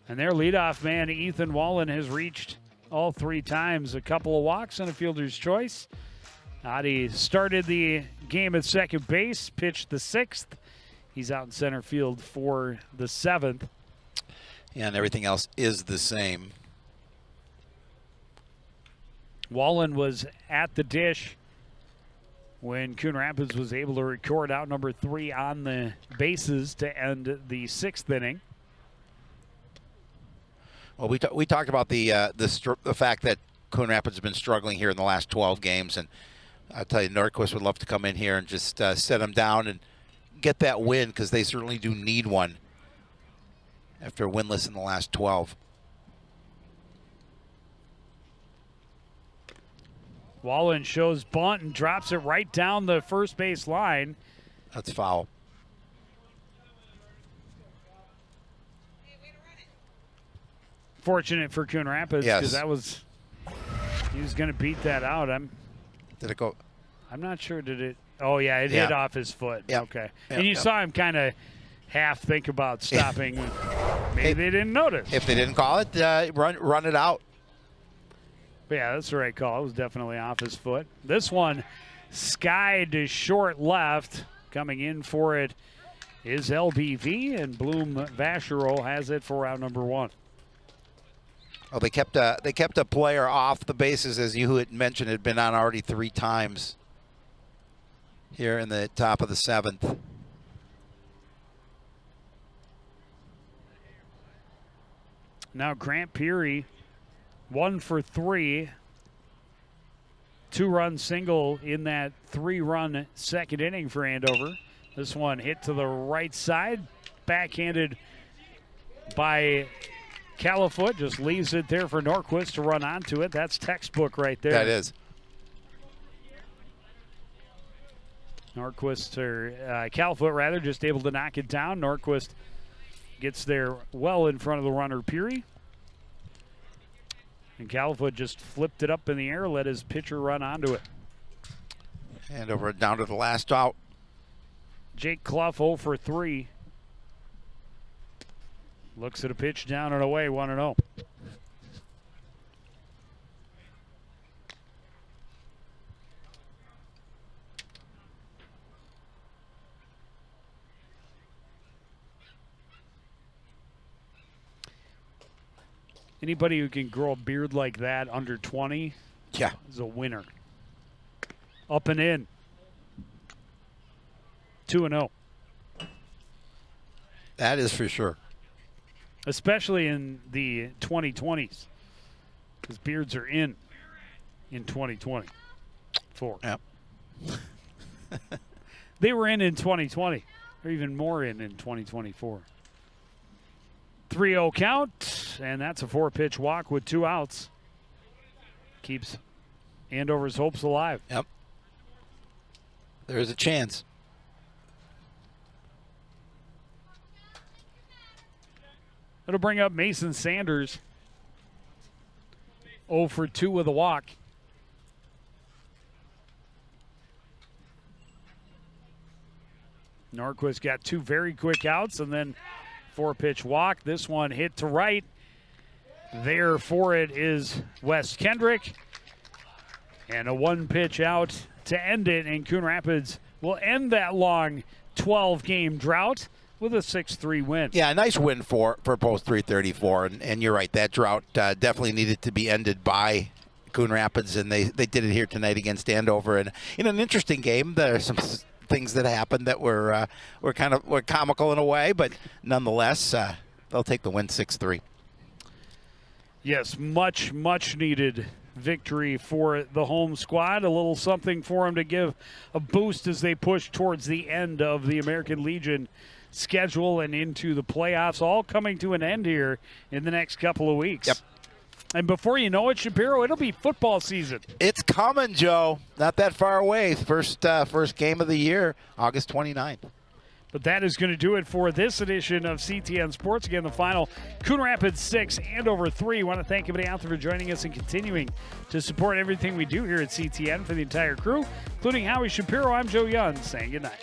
Speaker 1: And their leadoff man, Ethan Wallen, has reached all 3 times. A couple of walks and a fielder's choice. Oddie started the game at second base, pitched the 6th. He's out in center field for the 7th.
Speaker 2: Yeah, and everything else is the same.
Speaker 1: Wallen was at the dish when Coon Rapids was able to record out number 3 on the bases to end the 6th inning.
Speaker 2: Well, we talked about the fact that Coon Rapids has been struggling here in the last 12 games, and I'll tell you, Norquist would love to come in here and just set them down and get that win, because they certainly do need one after winless in the last 12.
Speaker 1: Wallen shows bunt and drops it right down the first base line.
Speaker 2: That's foul.
Speaker 1: Fortunate for Coon Rapids, because
Speaker 2: yes.
Speaker 1: He was going to beat that out.
Speaker 2: Did it go?
Speaker 1: I'm not sure. Did it? Oh yeah, it hit off his foot.
Speaker 2: Yep.
Speaker 1: Okay.
Speaker 2: Yep.
Speaker 1: And you saw him kind of half think about stopping. Maybe they didn't notice.
Speaker 2: If they didn't call it, run it out.
Speaker 1: But yeah, that's the right call. It was definitely off his foot. This one skied to short left. Coming in for it is LBV, and Bloom Vachereau has it for round number 1.
Speaker 2: Oh, they kept a player off the bases, as you had mentioned, had been on already 3 times here in the top of the 7th.
Speaker 1: Now Grant Peary, 1 for 3. 2-run single in that 3-run second inning for Andover. This one hit to the right side, backhanded by Califoot, just leaves it there for Norquist to run onto it. That's textbook right there.
Speaker 2: That is.
Speaker 1: Norquist, or Califoot rather, just able to knock it down. Norquist gets there well in front of the runner, Peary. And Califoot just flipped it up in the air, let his pitcher run onto it.
Speaker 2: Andover down to the last out.
Speaker 1: Jake Clough 0 for 3. Looks at a pitch down and away, 1-0. Anybody who can grow a beard like that under 20 is a winner. Up and in. 2-0.
Speaker 2: That is for sure.
Speaker 1: Especially in the 2020s. Because beards are in 2024.
Speaker 2: Yep.
Speaker 1: They were in 2020. They're even more in 2024. 3-0 count, and that's a 4-pitch walk with 2 outs. Keeps Andover's hopes alive.
Speaker 2: Yep. There's a chance.
Speaker 1: It'll bring up Mason Sanders. 0 for 2 with a walk. Norquist got 2 very quick outs, and then 4-pitch walk. This one hit to right. There for it is Wes Kendrick. And a 1-pitch out to end it. And Coon Rapids will end that long 12-game drought with a 6-3 win.
Speaker 2: Yeah, a nice win for Post 334. And you're right, that drought definitely needed to be ended by Coon Rapids. And they did it here tonight against Andover. And in an interesting game, there are some things that happened that were comical in a way, but nonetheless, they'll take the win 6-3.
Speaker 1: Yes, much needed victory for the home squad. A little something for them to give a boost as they push towards the end of the American Legion schedule and into the playoffs, all coming to an end here in the next couple of weeks.
Speaker 2: Yep.
Speaker 1: And before you know it, Shapiro, it'll be football season.
Speaker 2: It's coming, Joe. Not that far away. First game of the year, August 29th.
Speaker 1: But that is going to do it for this edition of CTN Sports. Again, the final, Coon Rapids 6, Andover 3. I want to thank everybody out there for joining us and continuing to support everything we do here at CTN. For the entire crew, including Howie Shapiro, I'm Joe Young, saying goodnight.